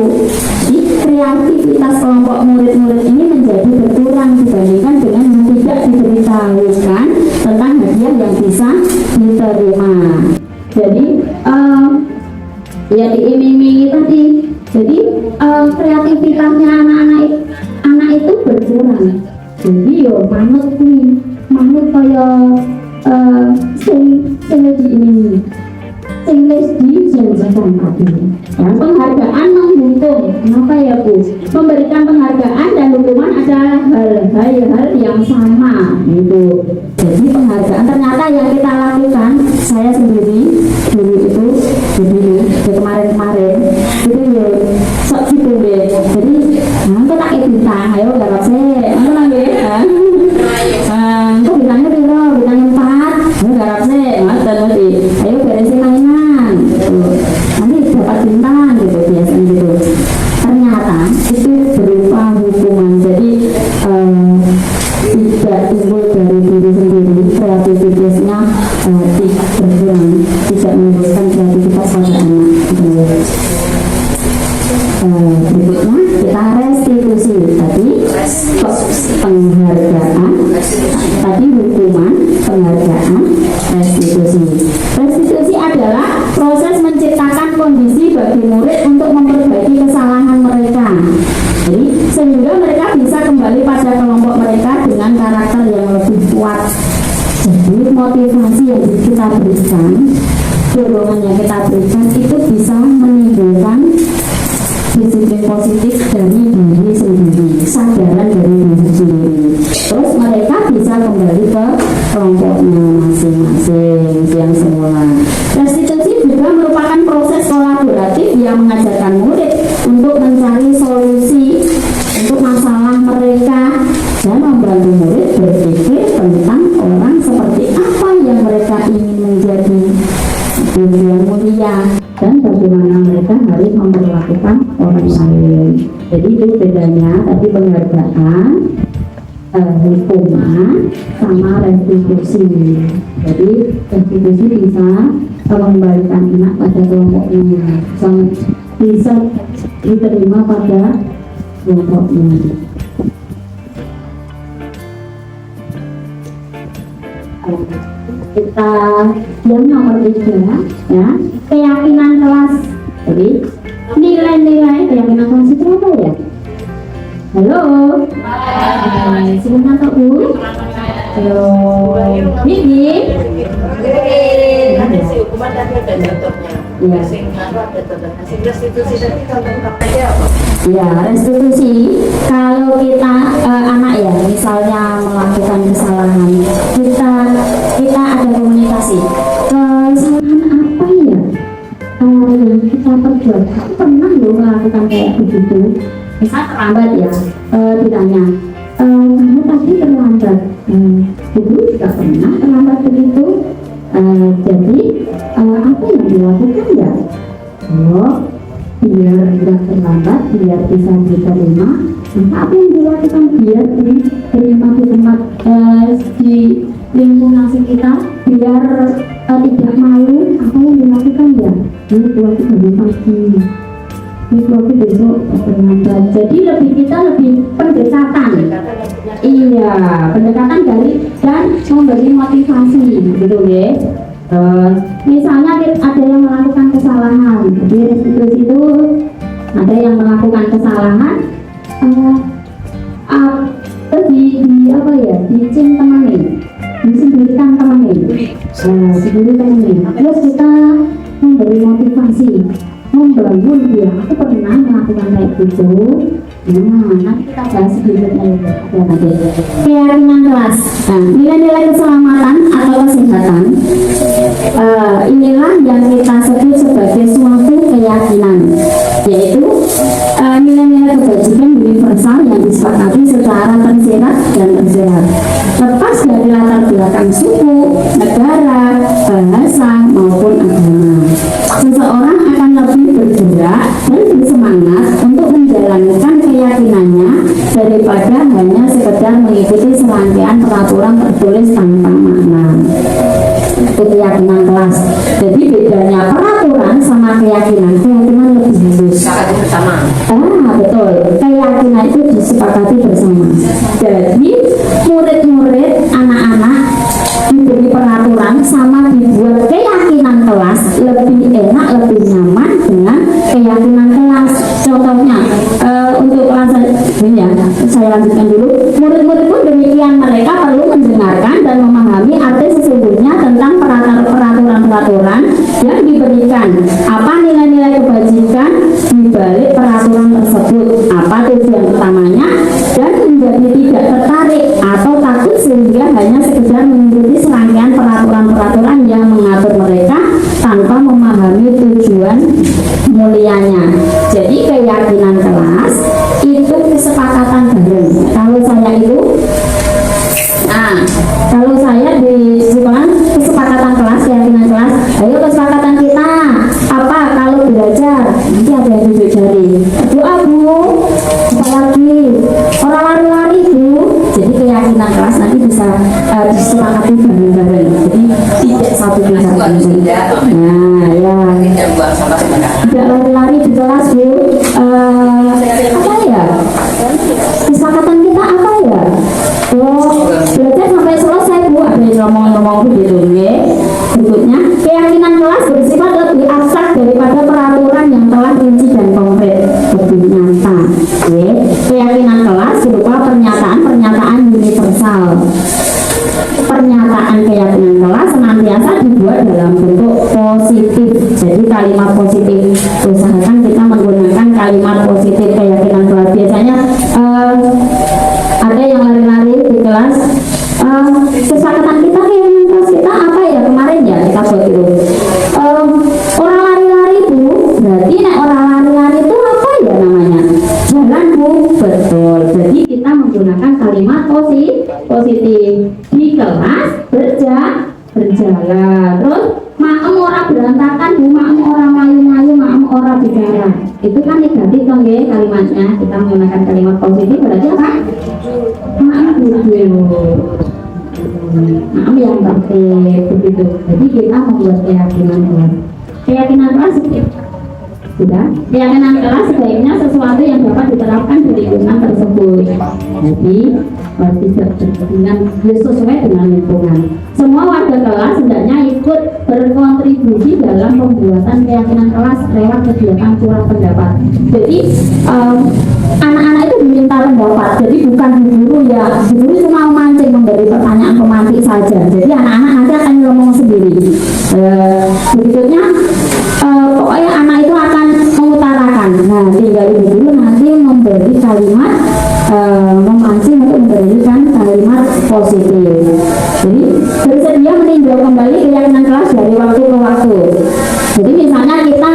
Jadi kreativitas kelompok murid-murid ini menjadi berkurang dibandingkan dengan yang tidak diberitahukan tentang hadiah yang bisa diterima. Jadi ya diiming-imingi tadi. Jadi kreativitasnya anak itu berkurang. Jadi yo manut kaya sing diiming-imingi, sing wis dijanjikan tadi. Dan penghargaan menghukum. Kenapa ya Bu? Memberikan penghargaan dan hukuman adalah hal yang sama gitu. Jadi penghargaan ternyata yang kita lakukan, saya sendiri dulu itu kemarin itu ya sok gitu deh. Jadi aku tak bintang, ayo garap saya, aku lagi kok bintangnya piro? Bintang 4, ayo garap saya, nanti ayo beresin mainan gitu. Nanti dapat bintang gitu, biasanya gitu. Ternyata itu berupa hukuman. Jadi tidak timbul dari diri sendiri, kreativitasnya berkurang, tidak menimbulkan kreativitas pada anak gitu. Berikutnya kita restitusi. Tadi penghargaan, tadi hukuman, penghargaan, restitusi. sehingga mereka bisa kembali pada kelompok mereka dengan karakter yang lebih kuat. Jadi motivasi yang kita berikan, dorongan yang kita berikan itu bisa menimbulkan disiplin positif dari diri sendiri, kesadaran dari diri sendiri. Terus mereka bisa kembali ke kelompoknya masing-masing yang semula. Restitusi juga merupakan proses kolaboratif yang mengajarkan murid untuk mencari solusi untuk masalah mereka dan membantu murid berpikir tentang orang seperti apa yang mereka ingin menjadi yang mulia dan bagaimana mereka harus memperlakukan orang lain. Jadi itu bedanya tadi penghargaan, hukuman sama restitusi. Jadi restitusi bisa mengembalikan anak pada kelompoknya, bisa diterima pada kelompoknya. Kita yang nomor 3 ya, keyakinan kelas. Jadi nilai-nilai keyakinan kelas itu apa ya? Halo, sebentar Kak Bu. Halo, Bibi. Ada si hukuman tadi ada contohnya. Iya. Sing ada contohnya. Sing restitusi tadi contoh aja apa? Ya, restitusi kalau kita anak ya misalnya melakukan kesalahan, kita ada komunikasi. Kesalahan apa ya? Yang kita perbuat, aku pernah loh melakukan kayak begitu. Misal terlambat ya, ditanya, kamu tadi terlambat. Ibu juga pernah terlambat begitu. Jadi apa yang dilakukan ya? Oh, biar tidak terlambat, biar bisa diterima. Apa yang dilakukan biar diterima di tempat di lingkungan sekitar, biar tidak malu. Apa yang dilakukan ya? Ini waktu dari pagi, ini waktu besok terlambat. Jadi kita lebih pendekatan. Iya, pendekatan dari dan memberi motivasi, gitu ya. Misalnya ada yang melakukan kesalahan, jadi restitusi itu ada yang melakukan kesalahan, di apa ya, dicin temani, disendirikan temani, sendiri temani. Terus kita memberi motivasi, membangun dia. Aku pernah melakukan kayak gitu. Nanti kita bahas sedikitnya ya. Keyakinan kelas. Nah, nilai-nilai keselamatan atau kesehatan inilah yang kita sebut sebagai suatu keyakinan, yaitu nilai-nilai kebajikan universal yang disepakati secara tersirat dan tersirat, lepas dari latar belakang suku, negara, bahasa maupun agama. Seseorang akan lebih bergerak dan bersemangat untuk menjalankan keyakinannya daripada hanya sekedar mengikuti serangkaian peraturan tertulis tanpa makna. Itu keyakinan kelas. Jadi bedanya peraturan sama keyakinan lebih halus. Sepakati bersama. Betul. Keyakinan itu disepakati bersama. Jadi murid-murid, anak-anak diberi peraturan sama dibuat keyakinan kelas lebih enak, lebih nyaman dengan keyakinan kelas. Contohnya untuk kelas ini ya, saya lanjutkan dulu. Murid-murid pun demikian, mereka perlu mendengarkan dan memahami arti sesungguhnya tentang peraturan-peraturan yang diberikan. Apa nilai-nilai kebajikan di balik peraturan tersebut? Apa tujuan utamanya? Dan menjadi tidak tertarik atau takut sehingga hanya sekedar mengikuti serangkaian peraturan-peraturan yang mengatur mereka tanpa memahami tujuan mulianya. Jadi keyakinan kelas itu kesepakatan bareng. Kalau saya di sekolah kesepakatan kelas, keyakinan kelas, ayo kesepakatan kita apa kalau belajar nanti ada yang duduk jari, doa Bu, apalagi orang lari-lari Bu. Jadi keyakinan kelas nanti bisa disepakati bareng-bareng. Jadi tidak satu pihak. Nah ya, tidak lari-lari di kelas Bu. Apa ya? Kesepakatan kita apa ya? Belajar sampai selesai Bu, ada yang ngomong-ngomong begitu ya. Berikutnya, keyakinan kelas bersifat lebih abstrak daripada peraturan yang telah rinci dan konkret, lebih nyata. Keyakinan kalimat positif. Usahakan kita menggunakan kalimat positif keyakinan kelas. Biasanya ada yang lari-lari di kelas. Kesepakatan kita keyakinan kelas kita apa ya kemarin ya kita buat itu. Orang lari-lari itu berarti orang lari-lari itu apa ya namanya? Jalan Bu, betul. Jadi kita menggunakan kalimat positif di kelas berjalan. Terus maem ora berantakan Bu, maem ora mayu-mayu, maem ora bicara. Itu kan negatif dong ya kalimatnya. Kita menggunakan kalimat positif berarti apa? Maem jujur. Maem yang tertib begitu. Jadi kita membuat keyakinan kelas. Keyakinan kelas sudah. Keyakinan kelas sebaiknya sesuatu yang dapat diterapkan di lingkungan tersebut. Jadi dengan sesuai dengan lingkungan. Semua warga kelas hendaknya ikut berkontribusi dalam pembuatan keyakinan kelas lewat kegiatan curah pendapat. Jadi anak-anak itu diminta pendapat. Jadi bukan guru ya, guru cuma memancing memberi pertanyaan pemantik saja. Jadi anak-anak nanti akan ngomong sendiri. Berikutnya pokoknya anak itu akan mengutarakan. Nah, tinggal ibu dulu nanti memberi kalimat memancing untuk memberikan kalimat positif. Jadi bersedia meninjau kembali keyakinan kelas dari waktu ke waktu. Jadi misalnya kita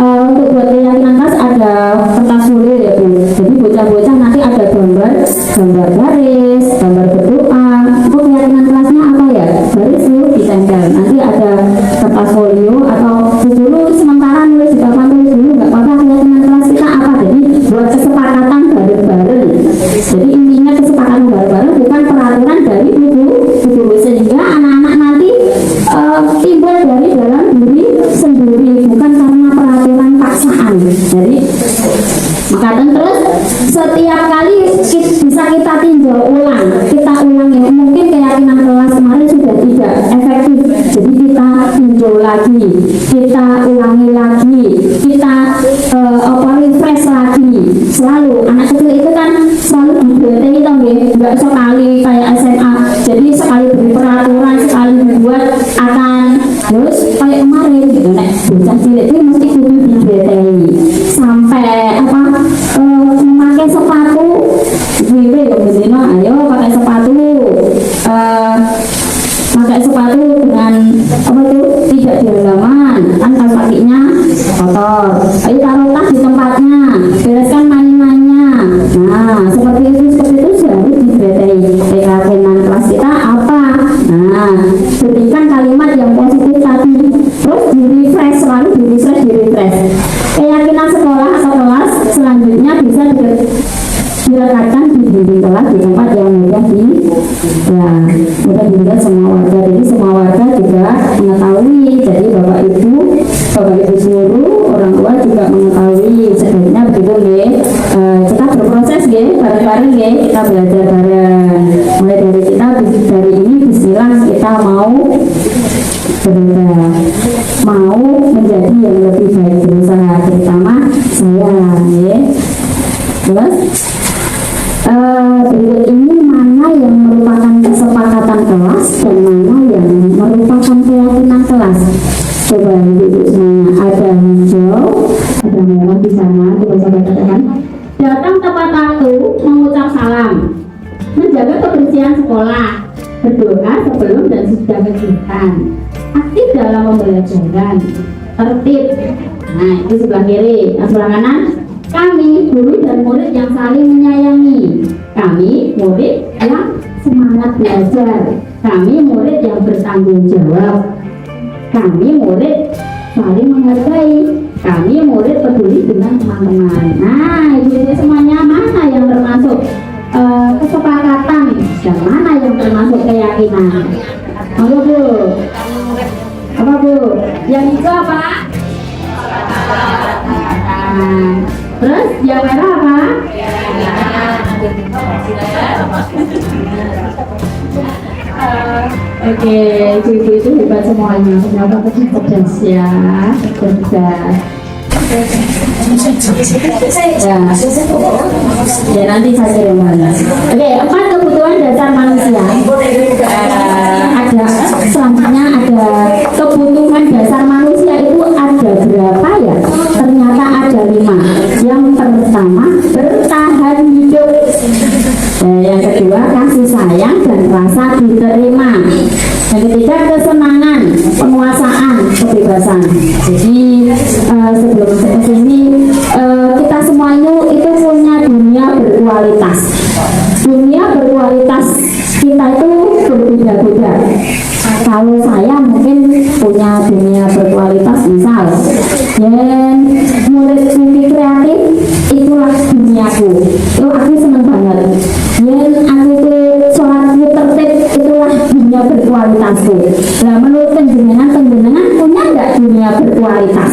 untuk buat keyakinan kelas ada kertas folio ya Bu. Jadi bocah-bocah nanti ada gambar garis, gambar berdoa. Untuk keyakinan kelasnya apa ya? Baris itu ditempel. Nanti ada kertas folio atau dulu sementara nulis di papan tulis dulu nggak apa-apa. Keyakinan kelas kita apa? Jadi buat kesepakatan bareng-bareng. Jadi intinya kesepakatan bareng-bareng bukan peraturan dari guru sehingga anak-anak nanti timbul dari dalam diri sendiri bukan karena peraturan paksaan. Jadi maka terus setiap kali bisa kita tinjau ulang, kita ulangi. Mungkin keyakinan kelas kemarin sudah tidak efektif, jadi kita tinjau lagi, kita ulangi lagi, kita refresh lagi. Selalu anak kecil itu kan selalu dibeteni toh nggih, enggak sekali kayak SMA. Jadi sekali beri peraturan, sekali membuat akan terus kayak kemarin gitu nek bocah cilik itu mesti kudu dibeteni sampai memakai sepatu wiwe ya bener ayo pakai sepatu dengan apa itu tidak di halaman kan kakinya kotor, ayo taruh tas di tempatnya, bereskan mainannya. Nah seperti itu harus dibetei. Keyakinan kelas kita apa? Nah berikan kalimat yang positif tadi, terus di refresh, selalu di refresh. Keyakinan sekolah atau kelas selanjutnya bisa dilekatkan di dinding kelas di tempat yang mudah dilihat semua warga. Jadi semua warga juga mengetahui. Jadi bapak ibu guru, orang tua juga mengetahui. Sebenarnya begitu nggih. Kita berproses nggih, bareng-bareng nggih, kita belajar bareng. Mulai dari kita dari ini bismillah kita mau berubah, mau menjadi yang lebih baik, berusaha terutama saya nggih. Terus berikut ini mana yang merupakan kesepakatan kelas dan mana yang merupakan keyakinan kelas. Coba ibu semuanya, ada hijau, ada merah di sana. Coba saya katakan, datang tepat waktu, mengucap salam, menjaga kebersihan sekolah, berdoa sebelum dan sesudah kegiatan, aktif dalam pembelajaran, tertib. Nah itu sebelah kiri, yang sebelah kanan. Kami guru dan murid yang saling menyayangi. Kami murid yang semangat belajar. Kami murid yang bertanggung jawab. Kami murid saling menghargai. Kami murid peduli dengan teman-teman. Nah, itu semuanya mana yang termasuk kesepakatan dan mana yang termasuk keyakinan? Apa Bu? Apa Bu? Yang itu apa? Terus yang merah apa? Oke, ibu itu hebat semuanya. Ternyata cerdas ya, cerdas. Ya nanti saya kirim. Oke, 4 kebutuhan dasar manusia. Ada selanjutnya ada kebutuhan dasar manusia itu ada berapa? Yang kedua, kasih sayang dan rasa diterima. Yang ketiga, kesenangan, penguasaan, kebebasan. Jadi sebelum ke sini kita semua itu punya dunia berkualitas. Dunia berkualitas kita itu berbeda-beda. Kalau saya mungkin punya dunia berkualitas, misal dan murid mimpi kreatif itulah duniaku, itu aku seneng banget. Dan aku itu sholat tertib itulah dunia berkualitasku. Nah, menurut penjenengan punya nggak dunia berkualitas?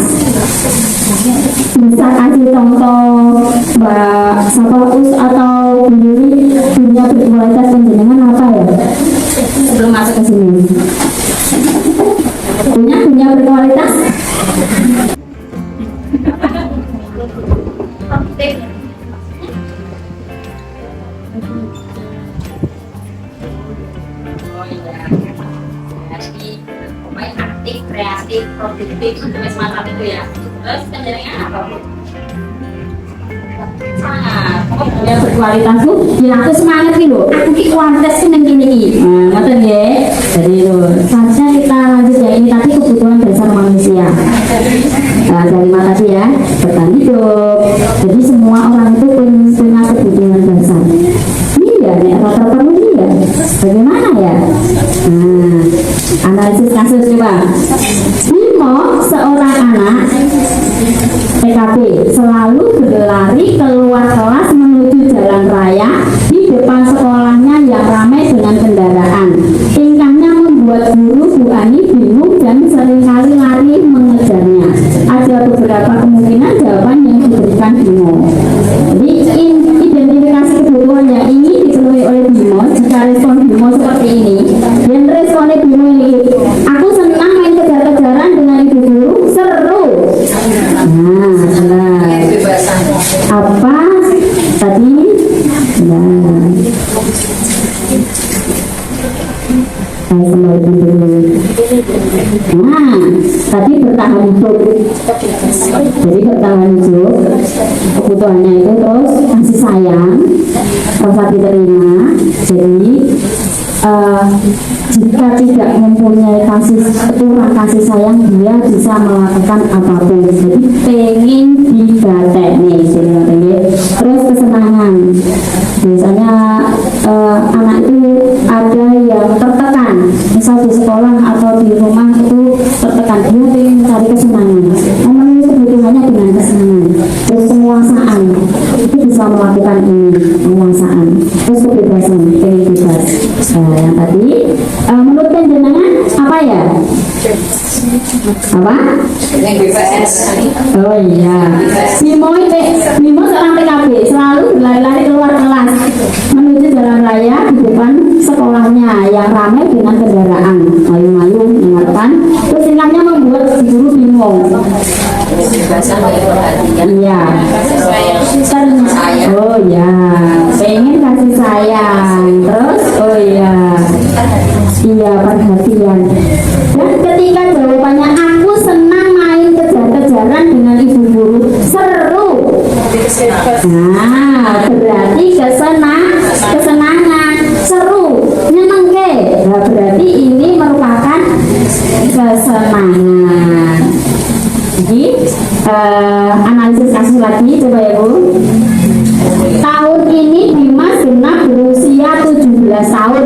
Bisa kasih contoh Mbak Sapaus atau Bu Yuri, dunia berkualitas penjenengan apa ya? Sebelum masuk ke sini, punya dunia berkualitas? Aktif, kreatif, produktif, semacam itu ya. Terus penjaringan apa Bu? Sangat. Dunia berkualitas tuh, ya aku semangat gitu. Aku ki kualitas tuh neng gini ki. Ngerti ya? Jadi itu. Selanjutnya kita lanjut ya. Ini tadi kebutuhan dasar manusia. Nah, dari mana tadi ya? Bertahan hidup. Jadi semua orang itu punya kebutuhan dasar. Iya, nek ora terpenuhi ya. Bagaimana ya? Nah, analisis kasus coba. Bimo, seorang anak TKP selalu berlari keluar kelas menuju jalan raya di depan sekolahnya yang ramai dengan kendaraan. Tingkahnya membuat guru Bu Ani bingung dan seringkali lari mengejarnya. Ada beberapa kemungkinan jawaban yang diberikan Bimo. Jadi identifikasi kebutuhan yang ingin dipenuhi oleh Bimo. Jika respon Bimo seperti ini, dan responnya Bimo ini, aku senang main kejar-kejaran dengan ibu guru, seru. Nah, apa tadi? Nah, saya kembali dulu. Nah, tadi bertahan hidup. Jadi bertahan hidup, kebutuhannya itu terus kasih sayang, rasa diterima. Jadi jika tidak mempunyai kurang kasih sayang, dia bisa melakukan apapun. Jadi pengen digateni, terus kesenangan. Biasanya anak itu ada yang tertekan, misal di sekolah atau di rumah itu tertekan, dia pengen mencari kesenangan, memenuhi kebutuhannya dengan kesenangan. Terus penguasaan, itu bisa melakukan ini, penguasaan. Terus kebebasan, pengen bebas. Yang tadi menurut penjenengan apa ya? Apa? Oh iya, Bimo seorang TKP selalu berlari-lari keluar kelas menuju jalan raya di depan sekolahnya yang ramai dengan kendaraan, mayu-mayu mengarahkan. Terus tingkahnya membuat guru bingung. Iya. Oh ya, pengen kasih sayang. Terus oh iya, iya perhatian. Dan ketika jawabannya aku senang main kejar-kejaran dengan ibu guru, seru. Nah, berarti kesenangan, seru, nyenengke. Nah, berarti ini merupakan kesenangan. Jadi analisis kasus lagi, coba ya Bu. Tahun ini Dimas genap berusia 17 tahun.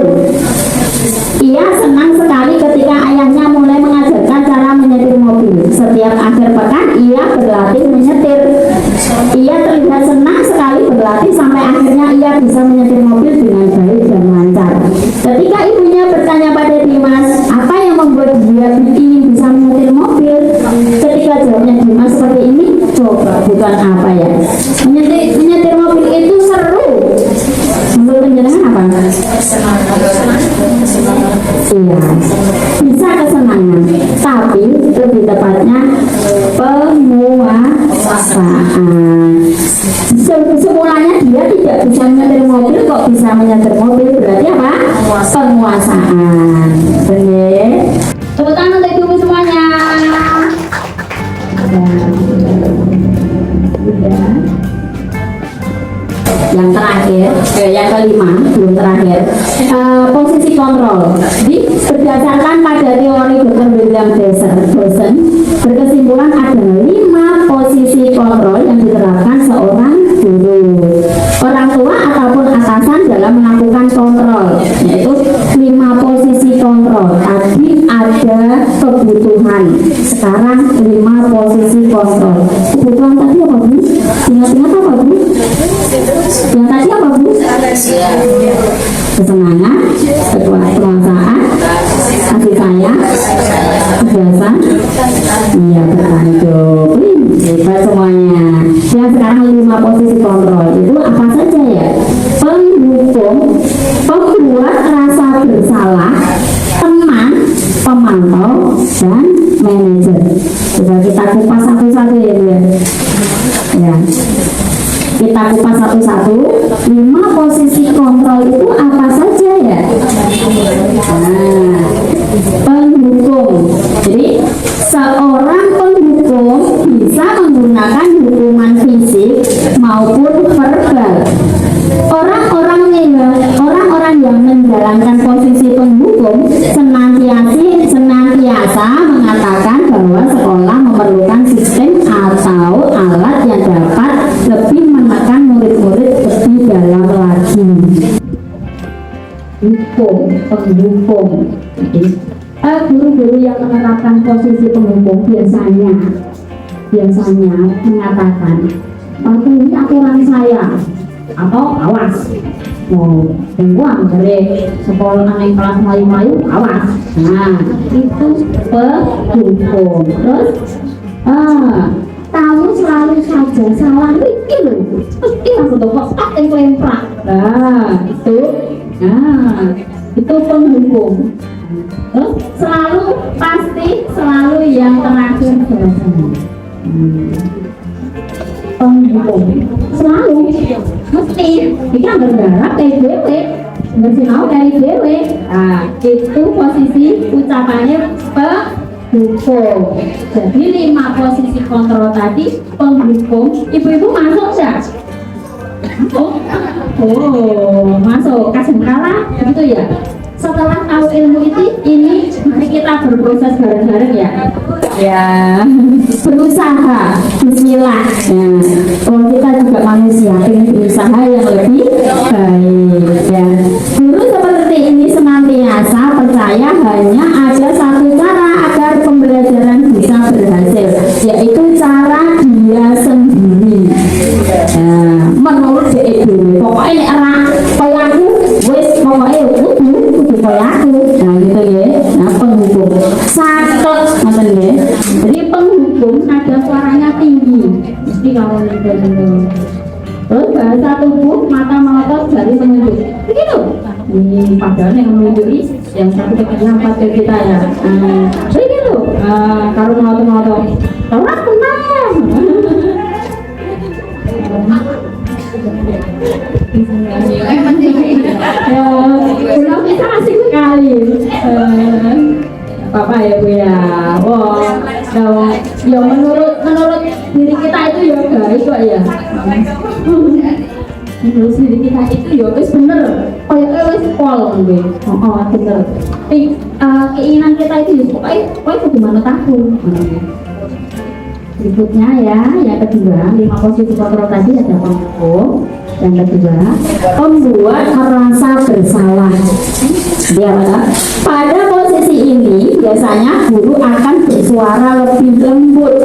Ia senang sekali ketika ayahnya mulai mengajarkan cara menyetir mobil. Setiap akhir pekan ia berlatih menyetir. Ia terlihat senang sekali berlatih sampai akhirnya ia bisa menyetir mobil dengan baik dan lancar. Ketika ibunya bertanya pada Dimas, apa yang membuat dia ingin bisa menyetir mobil? Ketika jawabnya Dimas seperti ini, coba bukan apa ya? Menyetir mobil itu seru. Menurut penjelasan apa? Iya, bisa kesenangan, tapi lebih tepatnya penguasaan. Semulanya dia tidak bisa menyetir mobil, kok bisa menyetir mobil, berarti apa? Penguasaan. Oke, tepuk tangan untuk ibu semuanya. Yang terakhir terakhir, yang kelima, belum terakhir, posisi kontrol. Jadi berdasarkan pada teori Dr. William Dawson, berkesimpulan ada 5 posisi kontrol yang diterapkan seorang guru, orang tua ataupun atasan dalam melakukan kontrol, yaitu 5 posisi kontrol. Tadi ada kebutuhan, sekarang 5 posisi kontrol. Kebutuhan tadi apa Bu? Ingat-ingat apa Bu? Yang tadi apa Bu? Kesenangan, kekuasaan, kasih sayang, kebiasaan, iya bertanggung, hebat semuanya. Yang sekarang 5 posisi kontrol itu apa saja ya? Pendukung, pembuat rasa bersalah, teman, pemantau, dan manajer. Coba kita kupas satu-satu ya Bu ya. Ya. Kita kupas satu-satu. 5 posisi kontrol itu apa saja ya? Nah, pendukung. Jadi seorang pendukung bisa menggunakan dukungan fisik maupun verbal. Orang-orang yang menjalankan posisi pendukung senantiasa mengatakan bahwa sekolah memerlukan sistem atau alat yang dapat lebih menekan murid-murid lebih dalam lagi. Pendukung. Jadi guru-guru yang menerapkan posisi pendukung biasanya mengatakan, ini aturan saya, atau awas, tungguan dari sekolah naik kelas mayu-mayu, awas. Nah, itu pendukung. Terus kamu selalu saja salah, itu mesti langsung kok yang lemprak. Nah, itu pendukung. Terus selalu yang terakhir biasanya. Pendukung selalu mesti kita berdarah kayak dewe, bersinau dari dewe. Nah, itu posisi ucapannya pendukung. Jadi 5 posisi kontrol tadi pendukung. Ibu-ibu masuk nggak? Masuk. Kasih kalah gitu ya. Setelah tahu ilmu ini mari kita berproses bareng-bareng ya. Berusaha, bismillah. Kalau kita juga manusia ingin berusaha yang lebih baik ya. Guru seperti ini senantiasa percaya hanya ada satu cara agar pembelajaran bisa berhasil, yaitu cara dia sendiri. Menurut dia dulu, pokoknya arah kayaku, wes pokoknya kudu kayaku. Nah gitu ya. Nah pendukung sakit macam ya. Jadi pendukung ada suaranya tinggi. Mesti kalau gitu. Terus bahasa tubuh, mata melotot, jari menunjuk. Begitu. Ini padahal yang menunjuki yang satu kekian 4 ke kita ya. Begitu. Kalau melotot-melotot, tolak tenang. Pulang kita asik sekali. Bapak ya Bu ya. Ya menurut diri kita itu ya baik kok ya. Menurut diri kita itu ya wis bener. Wis pol nggih. Bener. Keinginan kita itu ya pokoknya kudu manut aku. Berikutnya ya, yang kedua, 5 posisi kontrol tadi ada pendukung. Yang kedua, pembuat merasa bersalah. Pada posisi ini biasanya guru akan bersuara lebih lembut.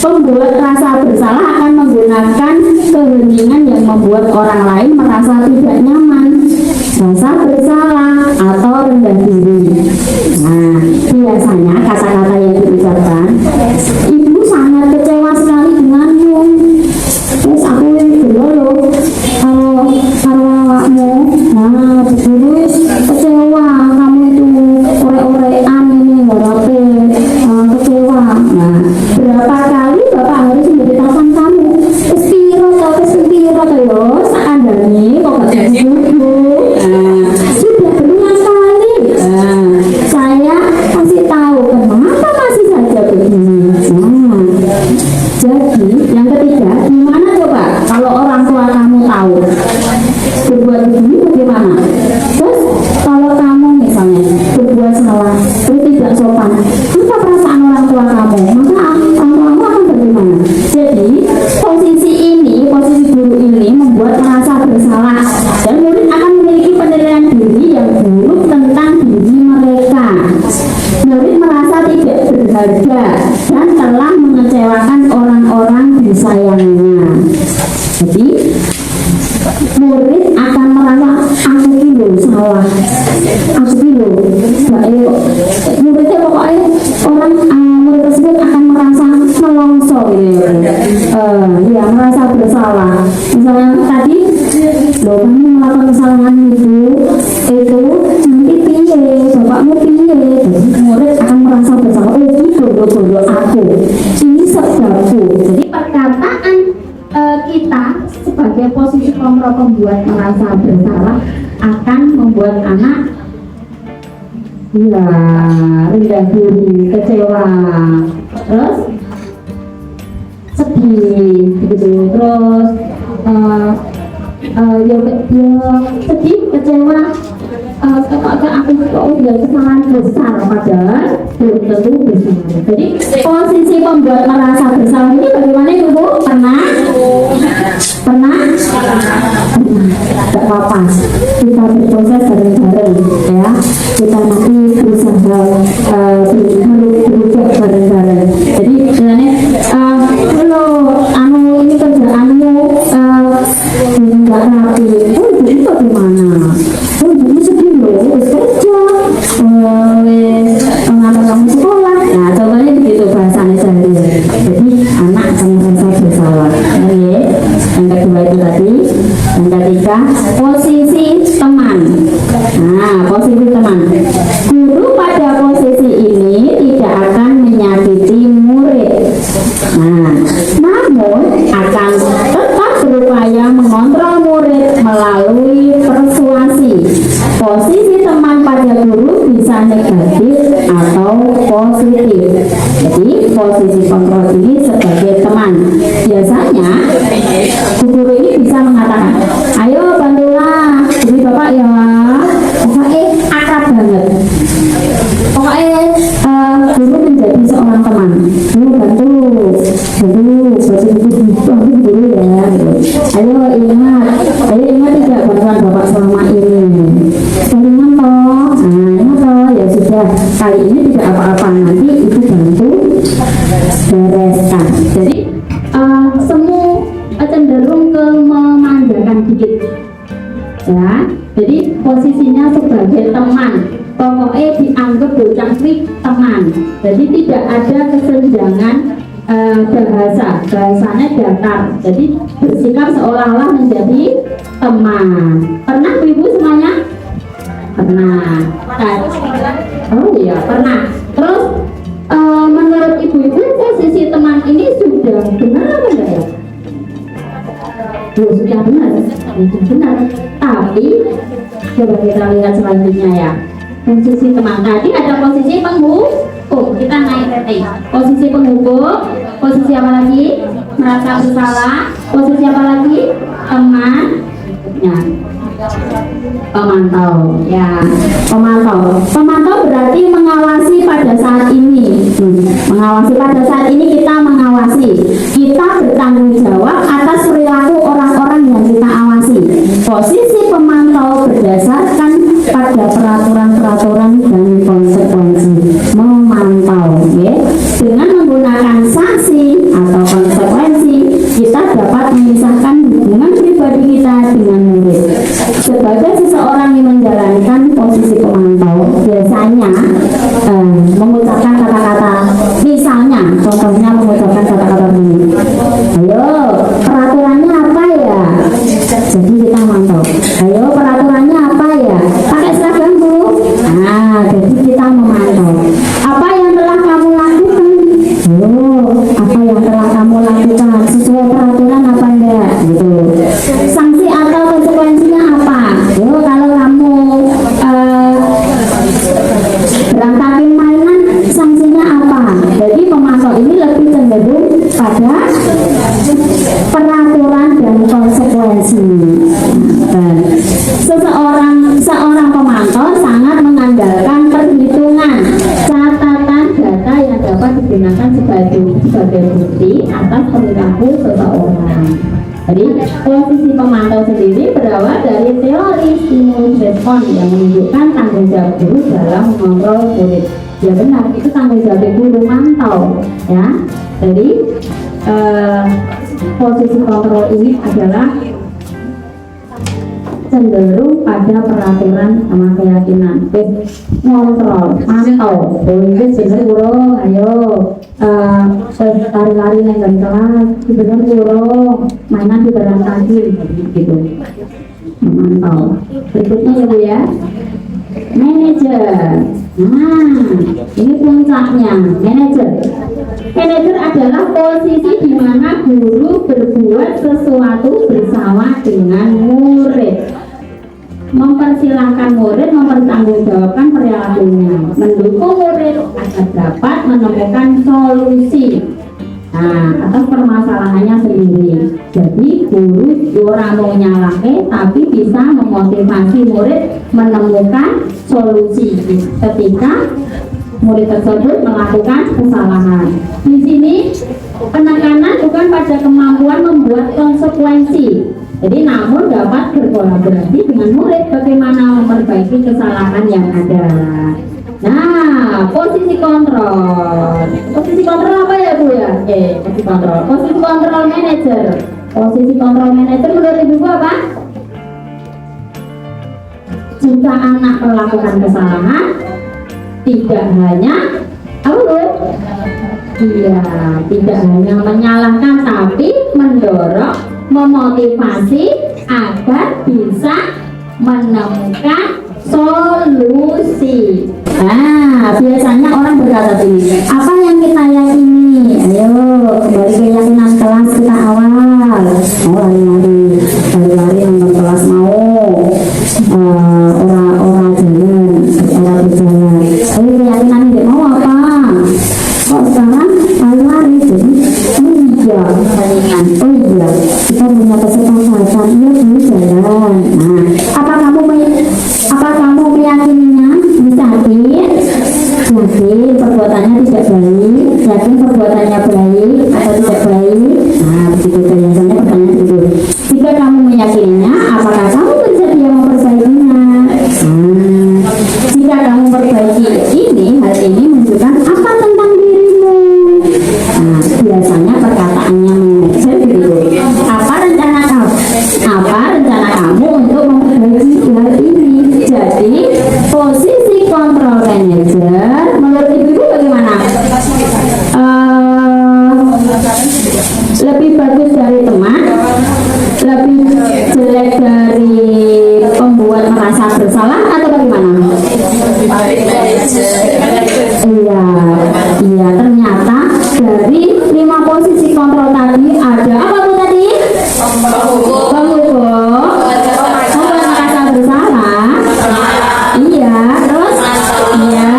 Pembuat rasa bersalah akan menggunakan keheningan yang membuat orang lain merasa tidak nyaman, rasa bersalah atau rendah diri. Nah, biasanya kata-kata yang diucapkan, ibu sangat kecewa sekali denganmu. Terus aku dulu loh, kalau awakmu, nah begini kecewa, kamu itu ore-orean ini ngorote, kecewa. Nah, berapa kali bapak harus memberitahukan kamu, kespiro yo, seandainya kok gak duduk. Sudah berulang kali. Saya kasih tahu kenapa masih saja begini. Jadi yang ketiga, gimana coba kalau orang tua kamu tahu berbuat begini bagaimana? Terus kalau kamu misalnya berbuat salah, itu tidak sopan, apa perasaan orang tua kamu? Maka orang tuamu akan bagaimana? Jadi posisi ini, posisi guru ini membuat merasa bersalah, dan murid akan memiliki penilaian diri yang buruk tentang diri mereka. Murid merasa tidak berharga dan telah mengecewakan orang-orang disayangnya. Jadi murid akan merasa aku ini salah, aku ini muridnya pokoknya murid tersebut akan merasa melongso gitu ya, merasa bersalah. Misalnya tadi loh, kamu melakukan kesalahan itu nanti piye, bapakmu piye. Jadi murid akan merasa bersalah, oh itu bodoh aku, ini sebabku. Jadi perkataan kita sebagai posisi kontrol pembuat merasa bersalah akan membuat anak ya rendah diri, kecewa, terus sedih gitu, terus ya sedih, kecewa, aku udah kesalahan besar padahal belum tentu besar. Jadi posisi pembuat merasa bersalah ini bagaimana Ibu? Pernah? Tidak apa-apa, kita berproses bareng-bareng ya, kita nanti berusaha berubah bareng-bareng. Jadi misalnya kalau ini kerjaanmu nggak rapi, jadi bagaimana? Jadi sedih loh, wis kerja, wis mengantar kamu sekolah. Nah, contohnya begitu bahasanya sehari. Jadi anak akan merasa bersalah. Yang kedua itu tadi. Yang ketiga, posisi teman. Nah, posisi teman. Guru pada posisi ini tidak akan menyakiti murid. Nah, namun akan tetap berupaya mengontrol murid melalui persuasi. Posisi teman pada guru bisa negatif atau positif. Jadi posisi kontrol ini sebagai teman. Biasanya guru ini bisa mengatakan, ayo bantulah jadi bapak ya, pokoknya akrab banget, pokoknya guru menjadi seorang teman, bantu guru ya, ayo ingat tidak bantuan bapak selama ini, ingat toh, ya sudah, kali ini tidak apa-apa, nanti ibu bantu bereskan. Jadi semu cenderung ke memanjakan dikit ya, jadi posisinya sebagai teman, pokoknya dianggap bocah teman, jadi tidak ada kesenjangan bahasanya datar, jadi bersikap seolah-olah menjadi teman. Pernah ibu semuanya? Pernah. Oh iya pernah. Terus menurut ibu-ibu posisi teman ini sudah benar apa enggak ya? Sudah benar. Tapi coba kita lihat selanjutnya ya. Posisi teman tadi ada posisi penghukum, kita naik rating. Posisi penghukum, posisi apa lagi? Merasa bersalah. Posisi apa lagi? Teman. Ya. Pemantau ya, pemantau berarti mengawasi pada saat ini. Mengawasi pada saat ini, kita mengawasi, kita bertanggung jawab atas perilaku orang-orang yang kita awasi. Posisi pemantau berdasarkan pada peraturan-peraturan dan konsekuensi memantau ya. Dengan menggunakan sanksi atau konsekuensi, kita dapat memisahkan hubungan pribadi kita dengan murid. Sebagai seseorang yang menjalankan posisi pemantau, biasanya mengucapkan kata-kata, misalnya contohnya mengucapkan kata-kata ini, ayo peraturannya apa ya, jadi kita mantau, ayo peraturannya apa ya, pakai seragam Bu, nah Jadi posisi pemantau sendiri berawal dari teori stimulus respon yang menunjukkan tanggung jawab guru dalam mengontrol murid. Ya benar, itu tanggung jawab guru mantau ya. Jadi posisi kontrol ini adalah cenderung pada peraturan sama keyakinan. Kontrol, mantau. Ini bener guru, ayo lari-lari neng kelas, bener guru, mainan di jalan kaki, gitu. Mantau. Berikutnya ya Bu ya, manajer. Nah, ini puncaknya, manajer. Manajer adalah posisi di mana guru berbuat sesuatu bersama dengan murid, mempersilahkan murid mempertanggungjawabkan perilakunya, mendukung murid agar dapat menemukan solusi atas permasalahannya sendiri. Jadi guru orang mau nyalahke tapi bisa memotivasi murid menemukan solusi ketika murid tersebut melakukan kesalahan. Di sini penekanan bukan pada kemampuan membuat konsekuensi, jadi namun dapat berkolaborasi dengan murid bagaimana memperbaiki kesalahan yang ada. Nah, posisi kontrol. Posisi kontrol apa ya Bu ya? Posisi kontrol. Posisi kontrol manajer. Posisi kontrol manajer menurut Ibu apa? Jika anak melakukan kesalahan, tidak hanya apa Bu? Iya, tidak hanya menyalahkan tapi mendorong, memotivasi agar bisa menemukan solusi. Nah, biasanya orang berkata begini, apa yang kita yakini? Ayo, kembali ke keyakinan kelas kita awal. Lari-lari nonton kelas mau orang berjalan. Ayo keyakinan ini mau apa? Kok sekarang lari-lari jadi? Oh iya, kita punya kesepakatan, iya dulu jalan. Nah, apa kamu meyakininya? Yakin perbuatannya tidak baik, yakin perbuatannya baik atau tidak baik. Nah, begitu biasanya pertanyaan itu. Jika kamu meyakininya, apakah kamu bersedia memperbaikinya? Jika kamu memperbaiki ini, hal ini menunjukkan apa tentang dirimu? Nah, biasanya perkataannya manajer begitu. Apa rencana kamu untuk memperbaiki hal ini? Jadi posisi kontrol manajer menurut Ibu bagaimana? Lebih bagus dari teman, lebih jelek dari pembuat merasa bersalah atau bagaimana? Iya, ternyata dari 5 posisi kontrol tadi ada apa Bu tadi? Membuat merasa bersalah. Iya, terus iya,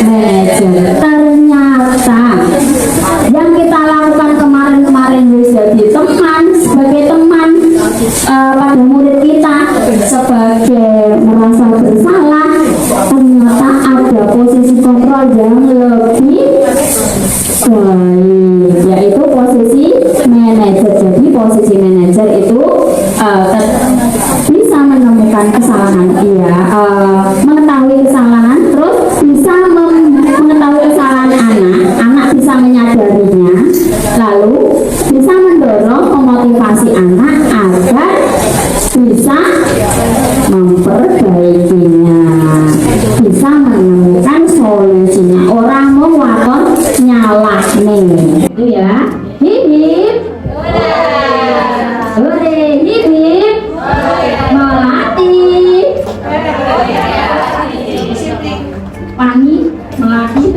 manajer. Ternyata yang kita lakukan kemarin jadi teman, sebagai teman pada murid kita, sebagai merasa bersalah, ternyata ada posisi kontrol yang lebih baik, yaitu posisi manajer. Jadi posisi manajer itu bisa menemukan kesalahan, mengetahui kesalahan, terus bisa mengetahui kesalahan anak bisa menyadarinya, lalu bisa mendorong, memotivasi anak agar bisa memperbaikinya, bisa menemukan solusinya. Orang mau wakon nyalah nih, itu ya. Hip hip, hore, hip hip, melatih, wangi, melatih,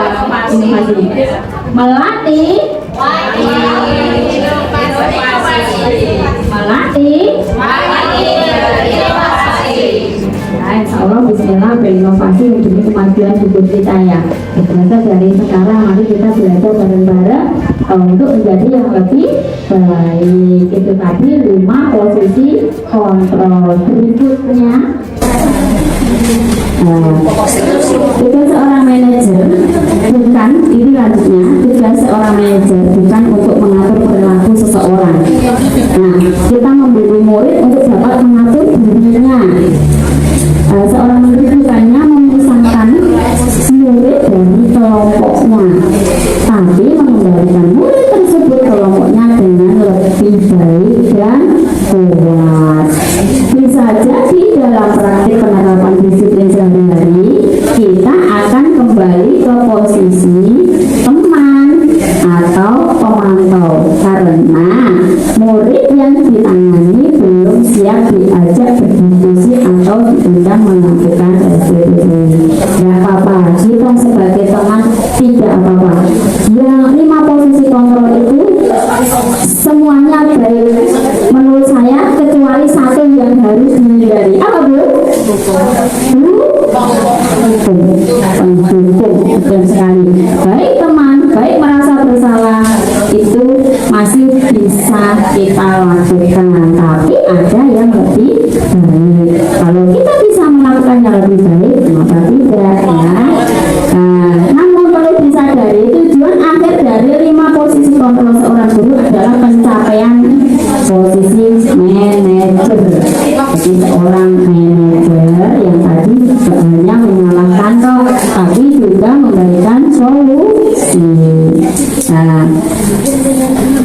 inovasi, melatih, insya Allah bismillah berinovasi menjadi kemajuan hidup kita ya. Ternyata dari sekarang mari kita belajar bareng-bareng untuk menjadi yang lebih baik. Itu tadi 5 posisi kontrol. Berikutnya tugas seorang manajer bukan, ini lanjutnya, tugas seorang manajer bukan untuk mengatur perilaku seseorang, Nah, kita memberi murid untuk dapat mengatur dirinya. Seorang murid bukannya memisahkan murid dari kelompoknya, tapi mengembalikan murid tersebut kelompoknya dengan lebih baik dan kuat. Bisa jadi dalam praktik penerapan disiplin sehari-hari kita akan kembali ke posisi teman atau pemantau karena murid yang ditangani belum siap diajak berdiskusi atau diundang melakukan SPPD. Gak apa-apa, kita sebagai teman tidak apa-apa. Yang 5 posisi kontrol itu semuanya baik menurut saya, kecuali satu yang harus dihindari. Apa Bu? Pendukung, betul sekali. Baik teman, baik merasa bersalah itu masih bisa kita lakukan, tapi ada yang lebih baik. Kalau kita bisa melakukan yang lebih baik, maka tidak ya. Namun perlu disadari tujuan akhir dari 5 posisi kontrol seorang guru adalah pencapaian posisi manajer. Jadi seorang manajer yang tadi hanya menyalahkan toh, tapi juga memberikan solusi. Nah,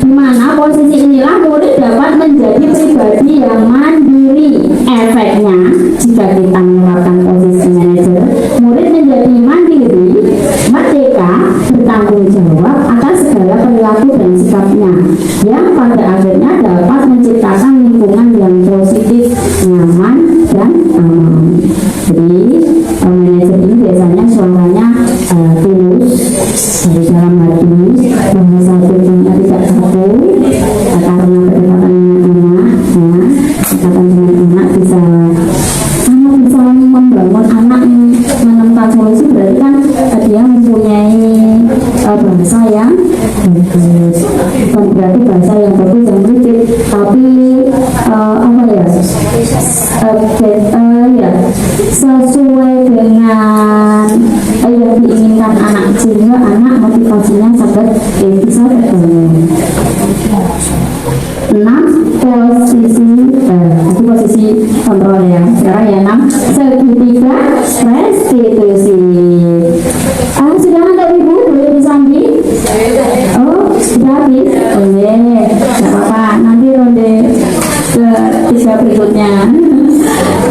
dimana posisi inilah murid dapat menjadi pribadi yang mandiri. Efeknya, jika kita menerapkan posisi manajer, murid menjadi mandiri, merdeka, bertanggung jawab atas segala perilaku dan sikapnya, yang pada akhirnya dapat menciptakan lingkungan yang positif, nyaman, dan aman. Jadi manajer ini biasanya suaranya tulus dari dalam hati, bahasa tujuannya tidak kaku, karena kedekatan dengan anak, kedekatan dengan anak bisa membangun anak menemukan solusi. Berarti kan dia mempunyai bahasa yang bagus, bukan berarti bahasa yang bagus yang kritik, tapi apa ya, ya sesuai dengan yang diinginkan anak, sehingga anak motivasinya sangat bisa terbangun. 6 posisi kontrol ya. Sekarang ya 6 segitiga restitusi. Sudah ada Ibu, boleh disambi? Oh, sudah habis. Boleh, nggak apa-apa. Nanti ronde ketiga berikutnya.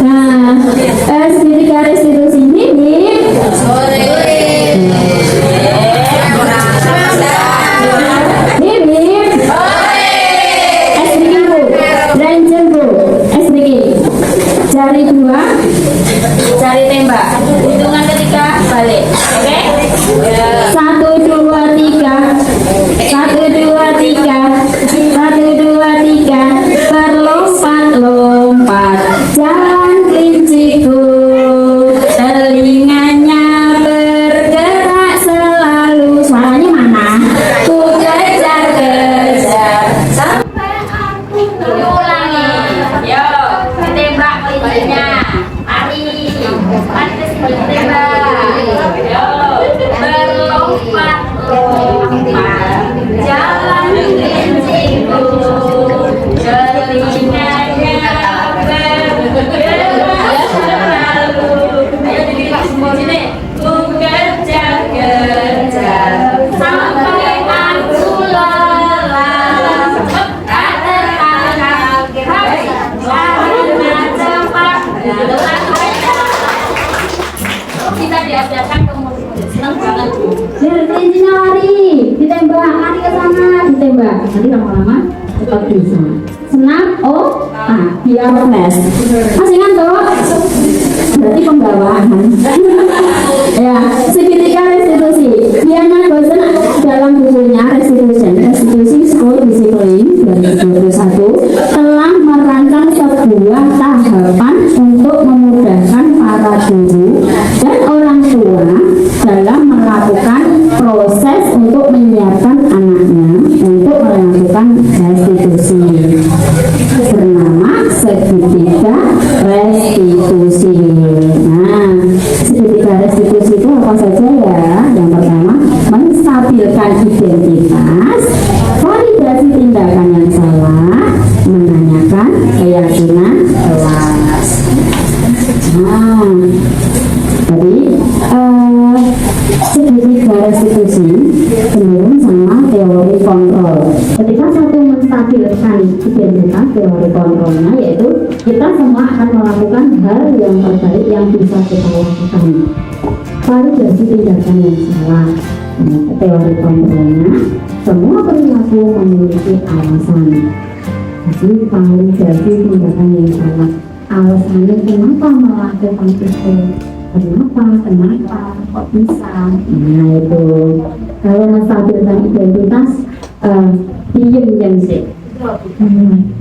Nah, segitiga restitusi ini jari 2, jari tembak, hitungan ketiga balik, oke? 1, 2, 3, 1, 2, 3, 1, 2, 3, berlompat-lompat, jalan kelinciku, telinganya bergerak selalu, suaranya mana? Ku kejar-kejar sampai aku ulangi, yo, ditembak kelincinya, mari ke sini tembak, yo, berlompat-lompat, jalan kelinciku, telinganya bergerak selalu, ayo dibuka semua sini, ku kejar-kejar sampai aku lelah, tak tertangkap, larinya cepat, kita diajarkan ke murid, senang banget. Kelincinya lari, ditembak, lari ke sana, ditembak. Nanti lama-lama tetap bisa. Senang, biar les. Masih ngantuk? Berarti pembawaan. Ya, segitiga restitusi. Diana Gosen dalam bukunya Restitusi School Discipline 2021 telah merancang sebuah tahapan untuk memudahkan para guru dan orang tua dalam melakukan proses untuk menyiapkan anaknya untuk melakukan restitusi, bernama segitiga restitusi. Nah, segitiga restitusi itu apa saja ya? Yang pertama, menstabilkan identitas, validasi tindakan yang salah, Nah, jadi segitiga restitusi cenderung sama teori kontrol. Ketika satu menstabilkan identitas, teori kontrolnya yaitu kita semua akan melakukan hal yang terbaik yang bisa kita lakukan. Validasi tindakan yang salah. Nah, teori kontrolnya semua perilaku memiliki alasan. Jadi validasi tindakan yang salah. Alasannya kenapa melakukan itu? Kenapa, kok bisa? Nah itu kalau menstabilkan identitas, diem sih.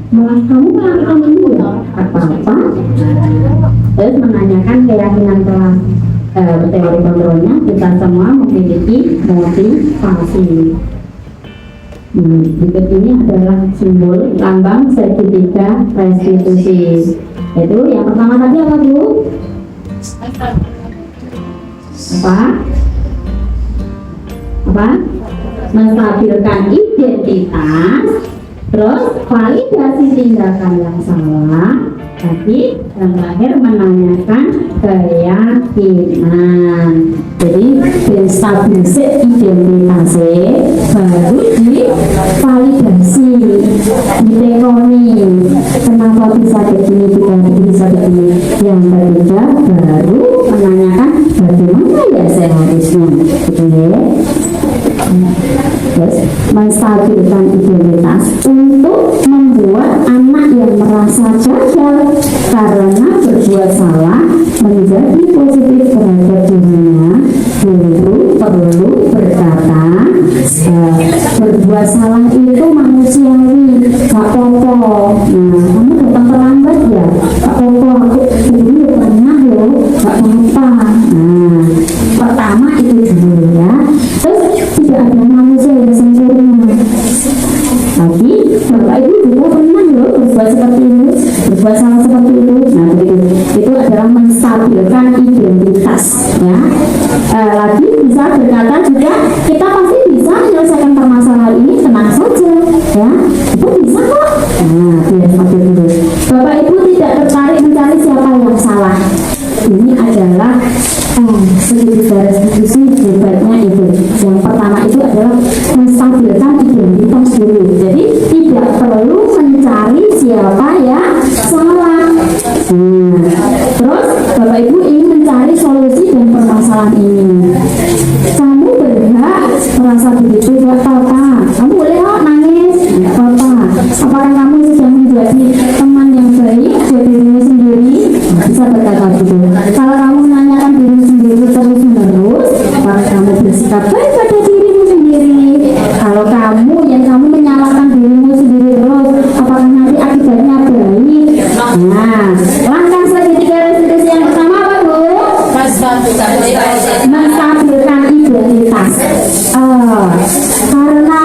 Malah kamu melakukan ini ya? Apa-apa? Terus menanyakan keyakinan telah teori kontrolnya, kita semua memiliki motivasi. Berikut ini adalah simbol lambang segitiga restitusi. Itu yang pertama tadi apa Bu? Apa? Menstabilkan identitas, terus validasi tindakan yang salah, tadi yang terakhir menanyakan keyakinan. Jadi stabilisasi identitasnya baru divalidasi, ditekoni kenapa bisa begini, bisa begini. Yang ketiga baru menanyakan bagaimana ya seharusnya, gitu ya. Terus menstabilkan identitas untuk membuat anak yang merasa gagal karena berbuat salah menjadi positif terhadap dirinya. Guru perlu berkata, berbuat salah itu manusiawi, gak apa-apa. Nah, kamu datang terlambat ya, gak apa-apa, aku dulu pernah loh, gak apa-apa. Nah, pertama itu dulu ya. Terus tidak ada manusia yang sempurna. Tapi Bapak Ibu juga pernah loh berbuat seperti itu, berbuat salah seperti itu. Nah, itu adalah menstabilkan identitas ya. Lagi bisa berkata juga kita pasti bisa menyelesaikan permasalahan ini, tenang saja ya, itu bisa kok. Nah, biar stabil dulu. Bapak Ibu tidak tertarik mencari siapa yang salah. Ini adalah segitiga restitusi hebatnya itu. Yang pertama itu adalah menstabilkan identitas dulu. Jadi tidak perlu mencari siapa yang salah. Terus Bapak Ibu ingin mencari solusi dan permasalahan ini. Kamu berhak merasa begitu, gak apa-apa. Kamu boleh kok nangis, gak apa-apa. Apakah kamu sudah menjadi teman yang baik buat dirimu sendiri? Bisa berkata gitu. Kalau kamu menanyakan dirimu sendiri terus-menerus, apakah kamu bersikap baik pada dirimu sendiri? Kalau kamu menyalahkan dirimu sendiri terus, apakah nanti akibatnya baik? Nah, langkah segitiga restitusi yang pertama apa Bu? Menstabilkan identitas. Karena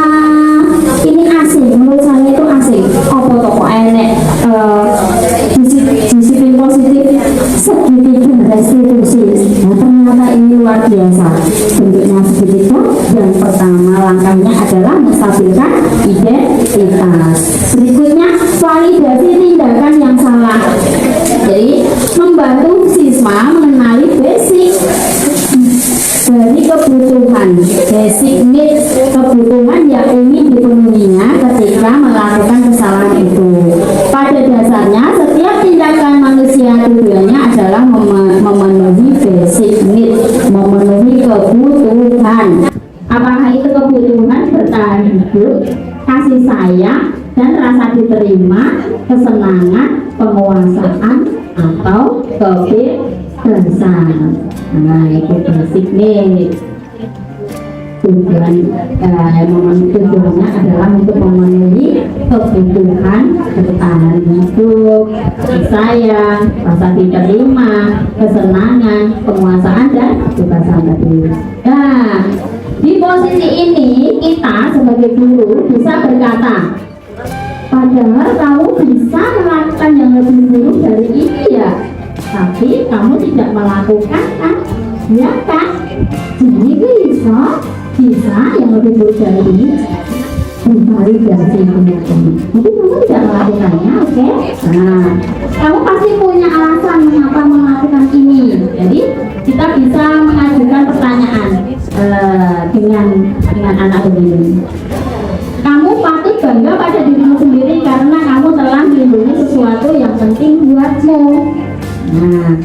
ini asing, menurut saya itu asing. Apa toko enek disiplin positif segitiga restitusi. Nah, ternyata ini luar biasa. Bentuknya segitiga. Yang pertama langkahnya adalah menstabilkan identitas. Berikutnya validasi tindakan yang salah. Jadi membantu siswa mengenali basic dari kebutuhan, basic needs, kebutuhan yang ingin dipenuhinya ketika melakukan kesalahan itu. Pada dasarnya setiap tindakan manusia tujuannya adalah memenuhi basic needs, memenuhi kebutuhan. Apakah itu kebutuhan bertahan hidup, kasih sayang, dan rasa diterima, kesenangan, penguasaan, atau kebebasan. Nah, itu basic needs. Tujuannya adalah untuk memenuhi kebutuhan bertahan hidup, kasih sayang, rasa diterima, kesenangan, penguasaan, dan kebebasan tadi. Nah, di posisi ini kita sebagai guru bisa berkata, padahal kamu bisa melakukan yang lebih buruk dari ini ya, tapi kamu tidak melakukan kan? Ya kan? Jadi bisa yang lebih buruk dari ini divalidasi kemudian. Jadi kamu tidak melakukannya, oke? Nah, kamu pasti punya alasan mengapa melakukan ini. Jadi kita bisa mengajukan pertanyaan dengan anak begini. Kamu patut bangga pada dirimu sendiri karena kamu telah melindungi sesuatu yang penting buatmu. Nah,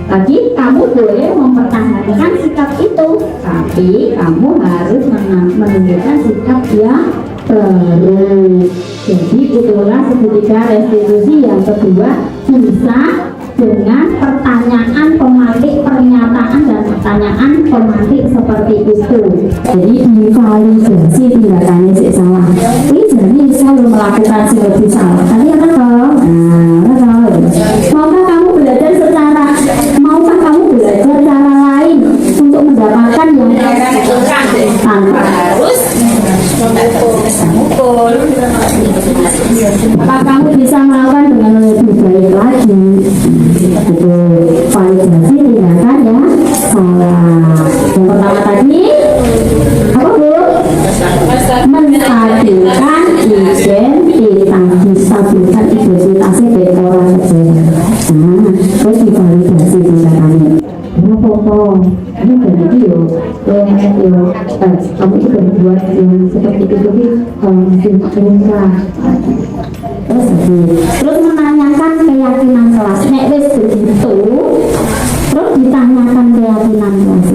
lagi kamu boleh mempertahankan sikap itu, tapi kamu harus menunjukkan sikap yang baru. Jadi itulah segitiga restitusi yang kedua, bisa dengan pertanyaan pemantik, pernyataan dan pertanyaan pemantik seperti itu. Jadi divalidasi tindakannya sih salah. Ini jadi selalu melakukan yang lebih salah. Tadi apa toh? Maukah kamu belajar cara lain untuk mendapatkan yang tanpa harus memukul. apa kamu bisa melakukan dengan lebih baik lagi? Itu validasi tindakan ya salah. Yang pertama tadi apa Bu? Menstabilkan identitas, distabilkan identitasnya dari orang kerja. Nah, terus divalidasi tindakannya. Apa-apa, ini berarti yo, kamu juga buat yang seperti itu masih lumrah. Terus menanyakan keyakinan kelas. Nek wis begitu, terus ditanyakan keyakinan kelas.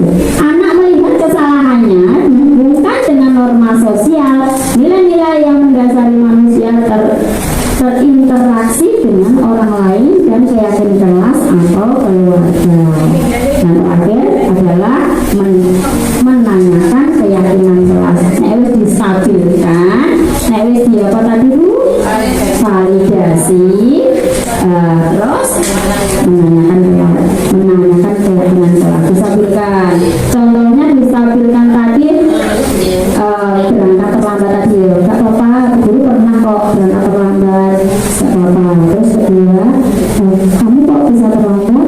Anak melihat kesalahannya dihubungkan dengan norma sosial, nilai-nilai yang mendasari manusia terinteraksi dengan orang lain dan keyakinan kelas atau keluarga. Yang terakhir adalah menanyakan keyakinan kelas. Nek wis distabilkan, nek wis di apa tadi Bu? Validasi, terus menanyakan keyakinan kelas. Distabilkan. Contohnya distabilkan tadi berangkat terlambat tadi ya. Gak apa-apa, dulu pernah kok berangkat terlambat. Gak apa-apa. Terus kedua, kamu kok bisa terlambat?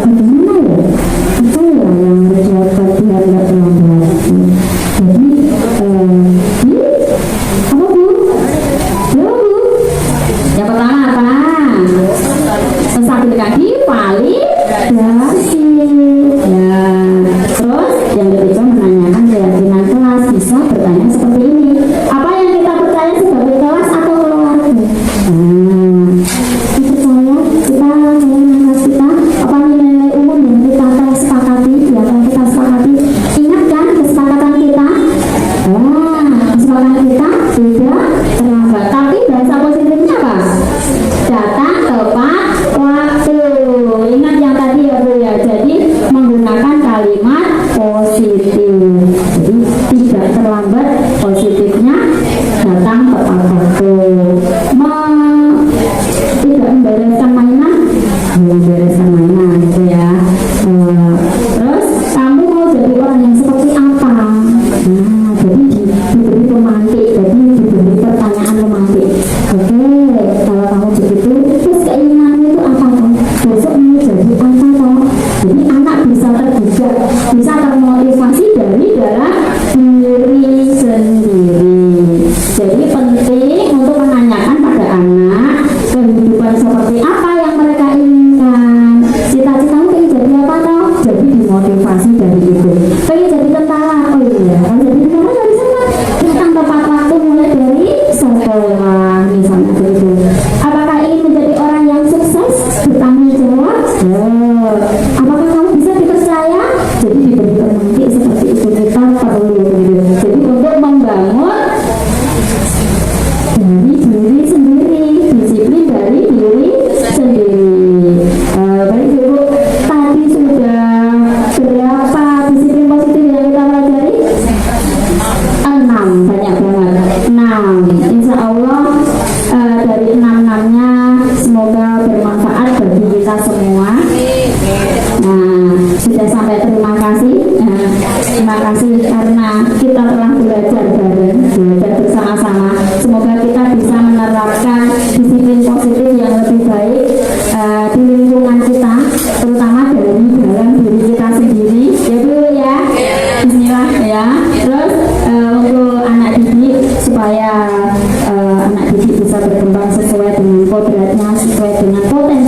Bagaimana ya? Apa ya yang harus dilakukan biar gak terlambat? Jadi, apa Bu? Ya Bu? Yang pertama apa? Menstabilkan validasi. Ya. Terus yang ketiga menanyakan keyakinan kelas. Bisa bertanya seperti ini. Apa yang kita percaya sebagai kelas atau keluarga? Kita kelas kita apa nilai umum yang kita sepakati, yang kita sepakati. Ingat kan kesepakatan kita? Kesepakatan kita tidak terlambat. Tapi bahasa positifnya apa? Datang tepat waktu. Ingat yang tadi ya Bu ya. Jadi menggunakan kalimat positif. Jadi tidak terlambat, positifnya datang tepat waktu. Tidak membereskan mainan, membereskan mainan gitu ya. Terus kamu mau jadi orang yang seperti apa? Nah, jadi diberi pemantik, jadi diberi pertanyaan pemantik. Oke, kalau kamu begitu, terus keinginanmu itu apa toh? Besok mau jadi apa toh? Jadi anak bisa terbuka, bisa termotivasi dari dalam diri sendiri. Jadi penting untuk menanyakan pada anak kehidupan seperti apa yang mereka inginkan. Cita-citamu pengen jadi apa toh? Jadi dimotivasi dari itu. Pengen jadi tentara, oh iya, kan jadi tentara dari sana. Tentang tepat waktu mulai dari sekolah, misalnya begitu. Apakah ingin menjadi orang yang sukses, bertanggung jawab? Apakah kamu bisa dipercaya? Jadi diberi pemantik seperti itu kita perlu gitu. Jadi untuk membangun dari diri sendiri, disiplin dari diri sendiri. Baik Ibu, tadi sudah berapa disiplin positif yang kita pelajari? 6, banyak banget. 6. Insya Allah dari 6-6-nya semoga bermanfaat bagi kita semua. Nah, sudah sampai terima kasih. Terima kasih karena kita telah belajar bareng, belajar bersama-sama. Semoga kita bisa menerapkan disiplin positif yang lebih baik di lingkungan kita, terutama dari dalam diri kita sendiri. Ya Bu ya. Bismillah ya. Terus untuk anak didik supaya anak didik bisa berkembang sesuai dengan kodratnya, sesuai dengan potensi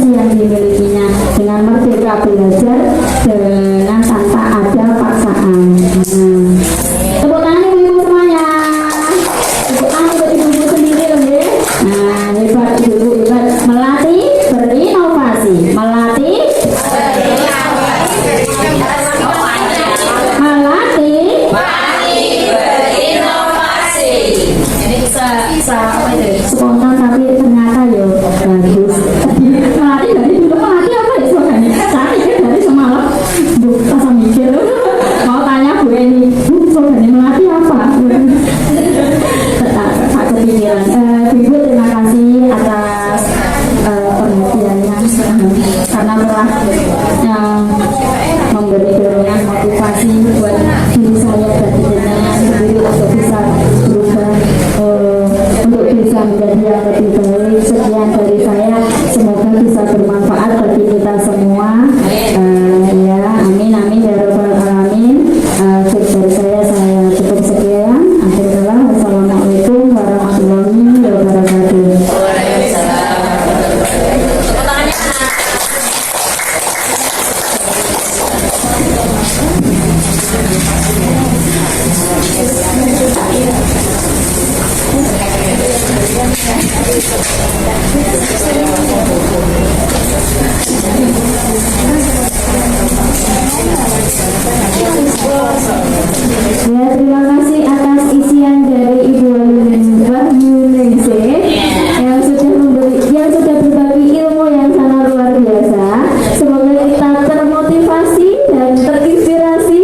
karena telah memberi dorongan motivasi buat diri saya dan jenengan sendiri untuk bisa berubah, untuk bisa menjadi yang lebih baik. Sekian dari saya, semoga bisa bermanfaat bagi kita semua. Ya, amin amin ya rabbal alamin. Dari saya cukup sekian. Akhirnya, wassalamualaikum warahmatullahi wabarakatuh. Ya, terima kasih atas isian dari Ibu Wahyuningsih yang sudah berbagi ilmu yang sangat luar biasa. Semoga kita termotivasi dan terinspirasi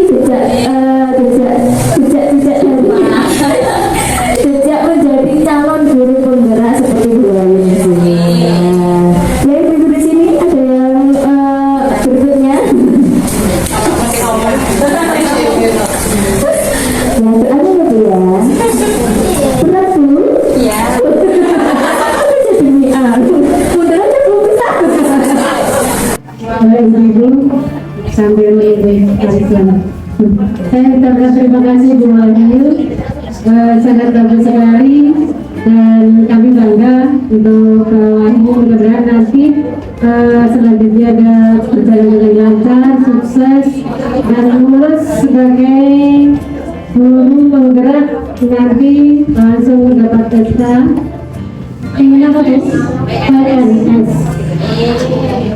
jejak menjadi calon guru penggerak seperti Ibu Wahyuningsih. Ya, ibu di sini ada yang berikutnya. Ya, ada lebih ya. Berat Bu? Iya. Jadi mudah aja belum bisa. Ibu sambil menunggu parisan. Saya ucapkan terima kasih Bu Wahyu, sangat bagus sekali dan kami bangga untuk Wahyu. Mudah-mudahan nanti selanjutnya ada berjalan dengan lancar, sukses dan lulus sebagai guru penggerak, nanti langsung mendapat SK. Ingin apa Bu? PNS.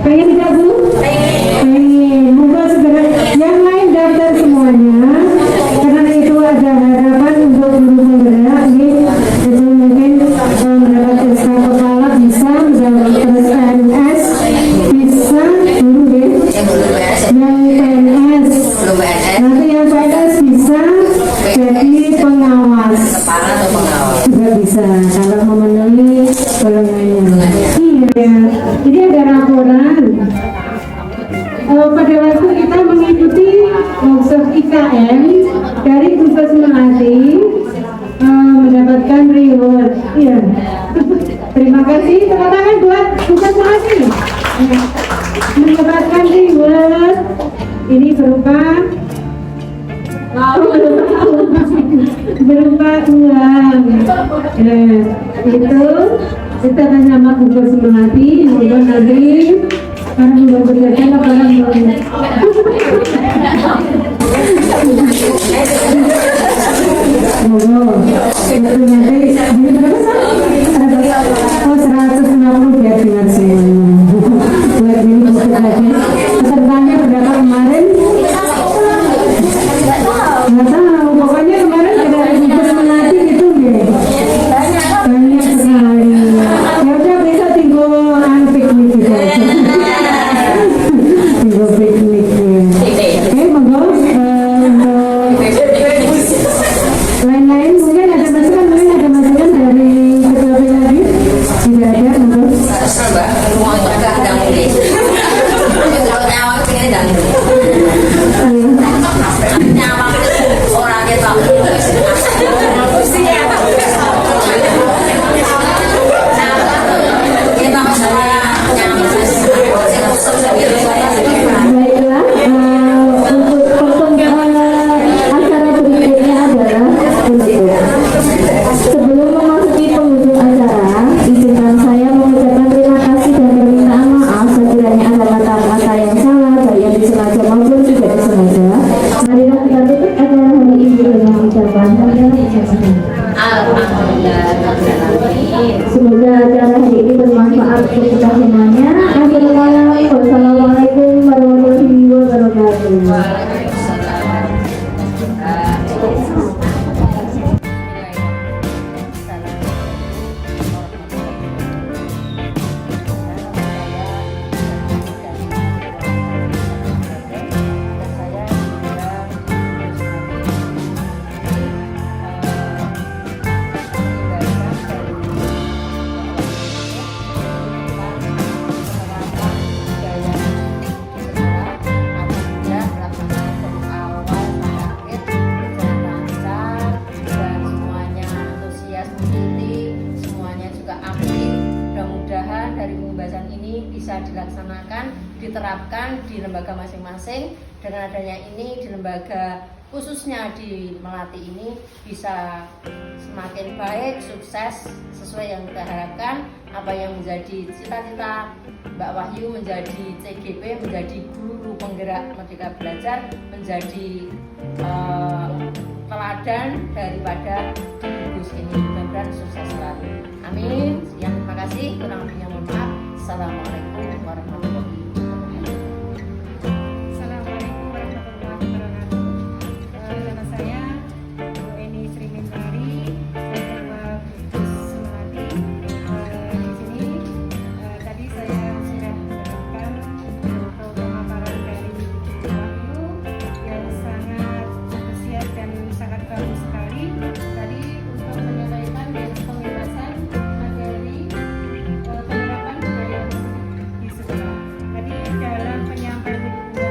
Pengen tidak Bu? Pengen. Moga segera yang lain daftar semuanya, karena itu ada harapan untuk guru penggerak ini. Itu mungkin mendapat SK kepala, bisa mendapat PNS, bisa guru ya. Yang PNS, nanti yang PNS bisa jadi pengawas, juga bisa kalau memenuhi golongannya. Iya, jadi ada laporan. Pada waktu kita mengikuti workshop IKM dari Tugas Melati, mendapatkan reward. Iya. Terima kasih, tepuk tangan buat Tugas Melati. Mendapatkan reward ini berupa uang. Itu kita akan sama Tugas Melati. Semoga nanti karena belum berjalan orang belum. Nanti ini berapa? Oh, 150 biar dengar semuanya. Buat ini bukit lagi. Pesertanya berapa kemarin? Nggak tahu. Pokoknya kemarin ada Tugas Melati gitu deh. Banyak sekali. Ya udah besok tinggal piknik gitu aja. Tinggal piknik ya. Oke, monggo. Lain-lain mungkin ada masukan dari ketua lagi? Tidak ada, monggo. Baiklah, untuk acara berikutnya adalah sebelum memasuki penghujung acara, izinkan saya mengucapkan terima kasih dan permintaan maaf sekiranya ada kata-kata yang salah, baik yang disengaja dilaksanakan, diterapkan di lembaga masing-masing. Dengan adanya ini di lembaga khususnya di Melati ini bisa semakin baik, sukses sesuai yang kita harapkan. Apa yang menjadi cita-cita Mbak Wahyu menjadi CGP, menjadi guru penggerak Merdeka Belajar, menjadi teladan daripada Gus ini. Mudah-mudahan sukses selalu. Amin. Sekian, terima kasih. Kurang lebihnya mohon maaf. Assalamualaikum warahmatullahi wabarakatuh. Assalamualaikum warahmatullahi wabarakatuh. Nama saya Bu Eni Sri Mentari, saya Gus Melati. Di sini tadi saya sudah mendengarkan pemaparan dari Bu Wahyu yang sangat antusias dan sangat bagus sekali. Tadi untuk menyampaikan dan pembahasan materi penerapan budaya di sekolah. Tadi dalam penyampaian Ibu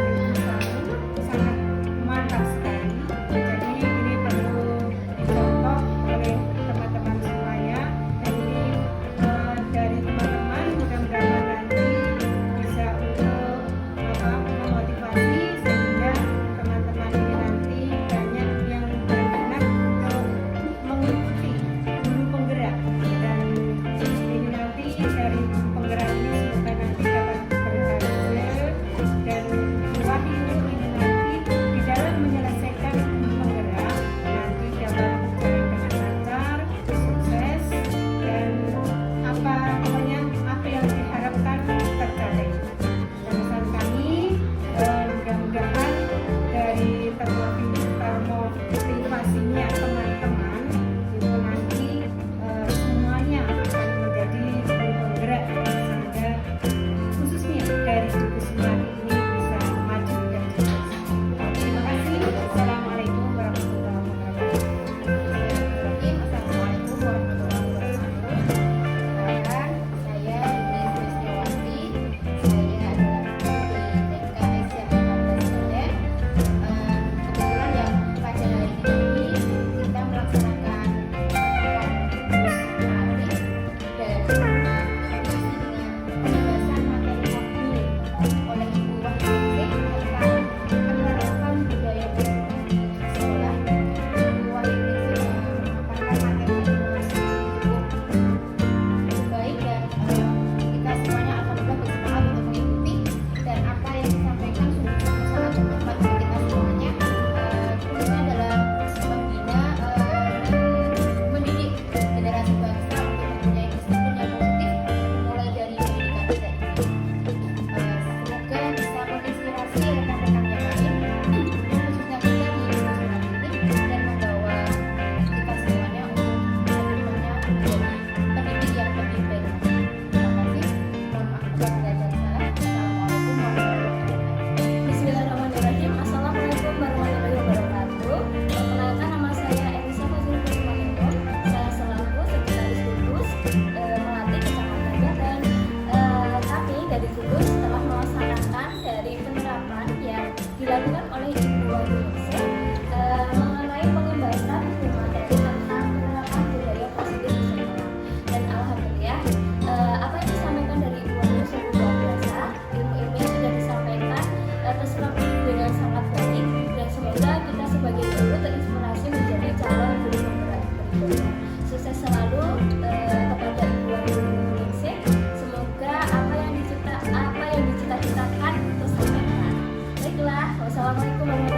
Wahyu sangat mantap sekali. Jadi ini perlu dicontoh oleh teman-teman semuanya. Dan ini dari teman-teman mudah-mudahan nanti bisa untuk memotivasi sehingga teman-teman ini nanti banyak yang berminat untuk mengikuti guru penggerak, dan ini nanti dari guru penggerak ini semoga nanti dapat berhasil, dan Wahyu ini nanti di dalam menyelesaikan guru penggerak nanti dapat berjalan dengan lancar, sukses, dan pokoknya apa yang diharapkan tercapai. Dan pesan kami mudah-mudahan dari termotivasinya teman-teman itu nanti semuanya akan menjadi guru penggerak sehingga khususnya dari Gus Melati ini bisa maju dan sukses. Terima kasih. Assalamualaikum warahmatullahi wabarakatuh. Assalamualaikum warahmatullahi wabarakatuh. Perkenalkan, saya Ines Wisniawati. Saya adalah dari TKS yang 15 Senen. Kebetulan yang pada hari ini kita melaksanakan kurs Melati dan masih dengan pembahasan materi modul oleh Ibu Wahyu tentang penerapan budaya di sekolah. Ibu Wahyu sudah memaparkan materi yang cukup baik, dan kita semuanya alhamdulillah bersemangat untuk mengikuti, dan apa yang disampaikan sungguh sangat bermanfaat bagi kita semuanya, khususnya dalam membina mendidik generasi bangsa untuk mempunyai disiplin yang positif mulai dari pendidikan kita ini. Semoga bisa menginspirasi rekan-rekan yang lain, khususnya kita di masyarakat ini, dan membawa kita semuanya untuk kedepannya menjadi pendidik yang lebih baik. Terima kasih. Mohon maaf apabila ada salah. Assalamualaikum warahmatullahi wabarakatuh. Bismillahirrahmanirrahim. Assalamualaikum warahmatullahi wabarakatuh. Perkenalkan, nama saya Enisa Fazil Kusmanito. Saya selaku Sekretaris Gugus Melati Kecamatan Jaten. Kami dari Gugus telah melaksanakan dari penerapan yang dilakukan oleh Ibu Wahyu mengenai pengembangan materi tentang penerapan budaya positif di sekolah. Dan alhamdulillah apa yang disampaikan dari Ibu Wahyu sungguh luar biasa. Ilmu-ilmu yang sudah disampaikan terserap dengan sangat baik, dan semoga kita sebagai guru terinspirasi menjadi calon guru penggerak berikutnya. Sukses selalu kepada Ibu Wahyu Ningsih. Semoga apa yang dicita-citakan tersampaikan. Baiklah, wassalamualaikum warahmatullahi wabarakatuh.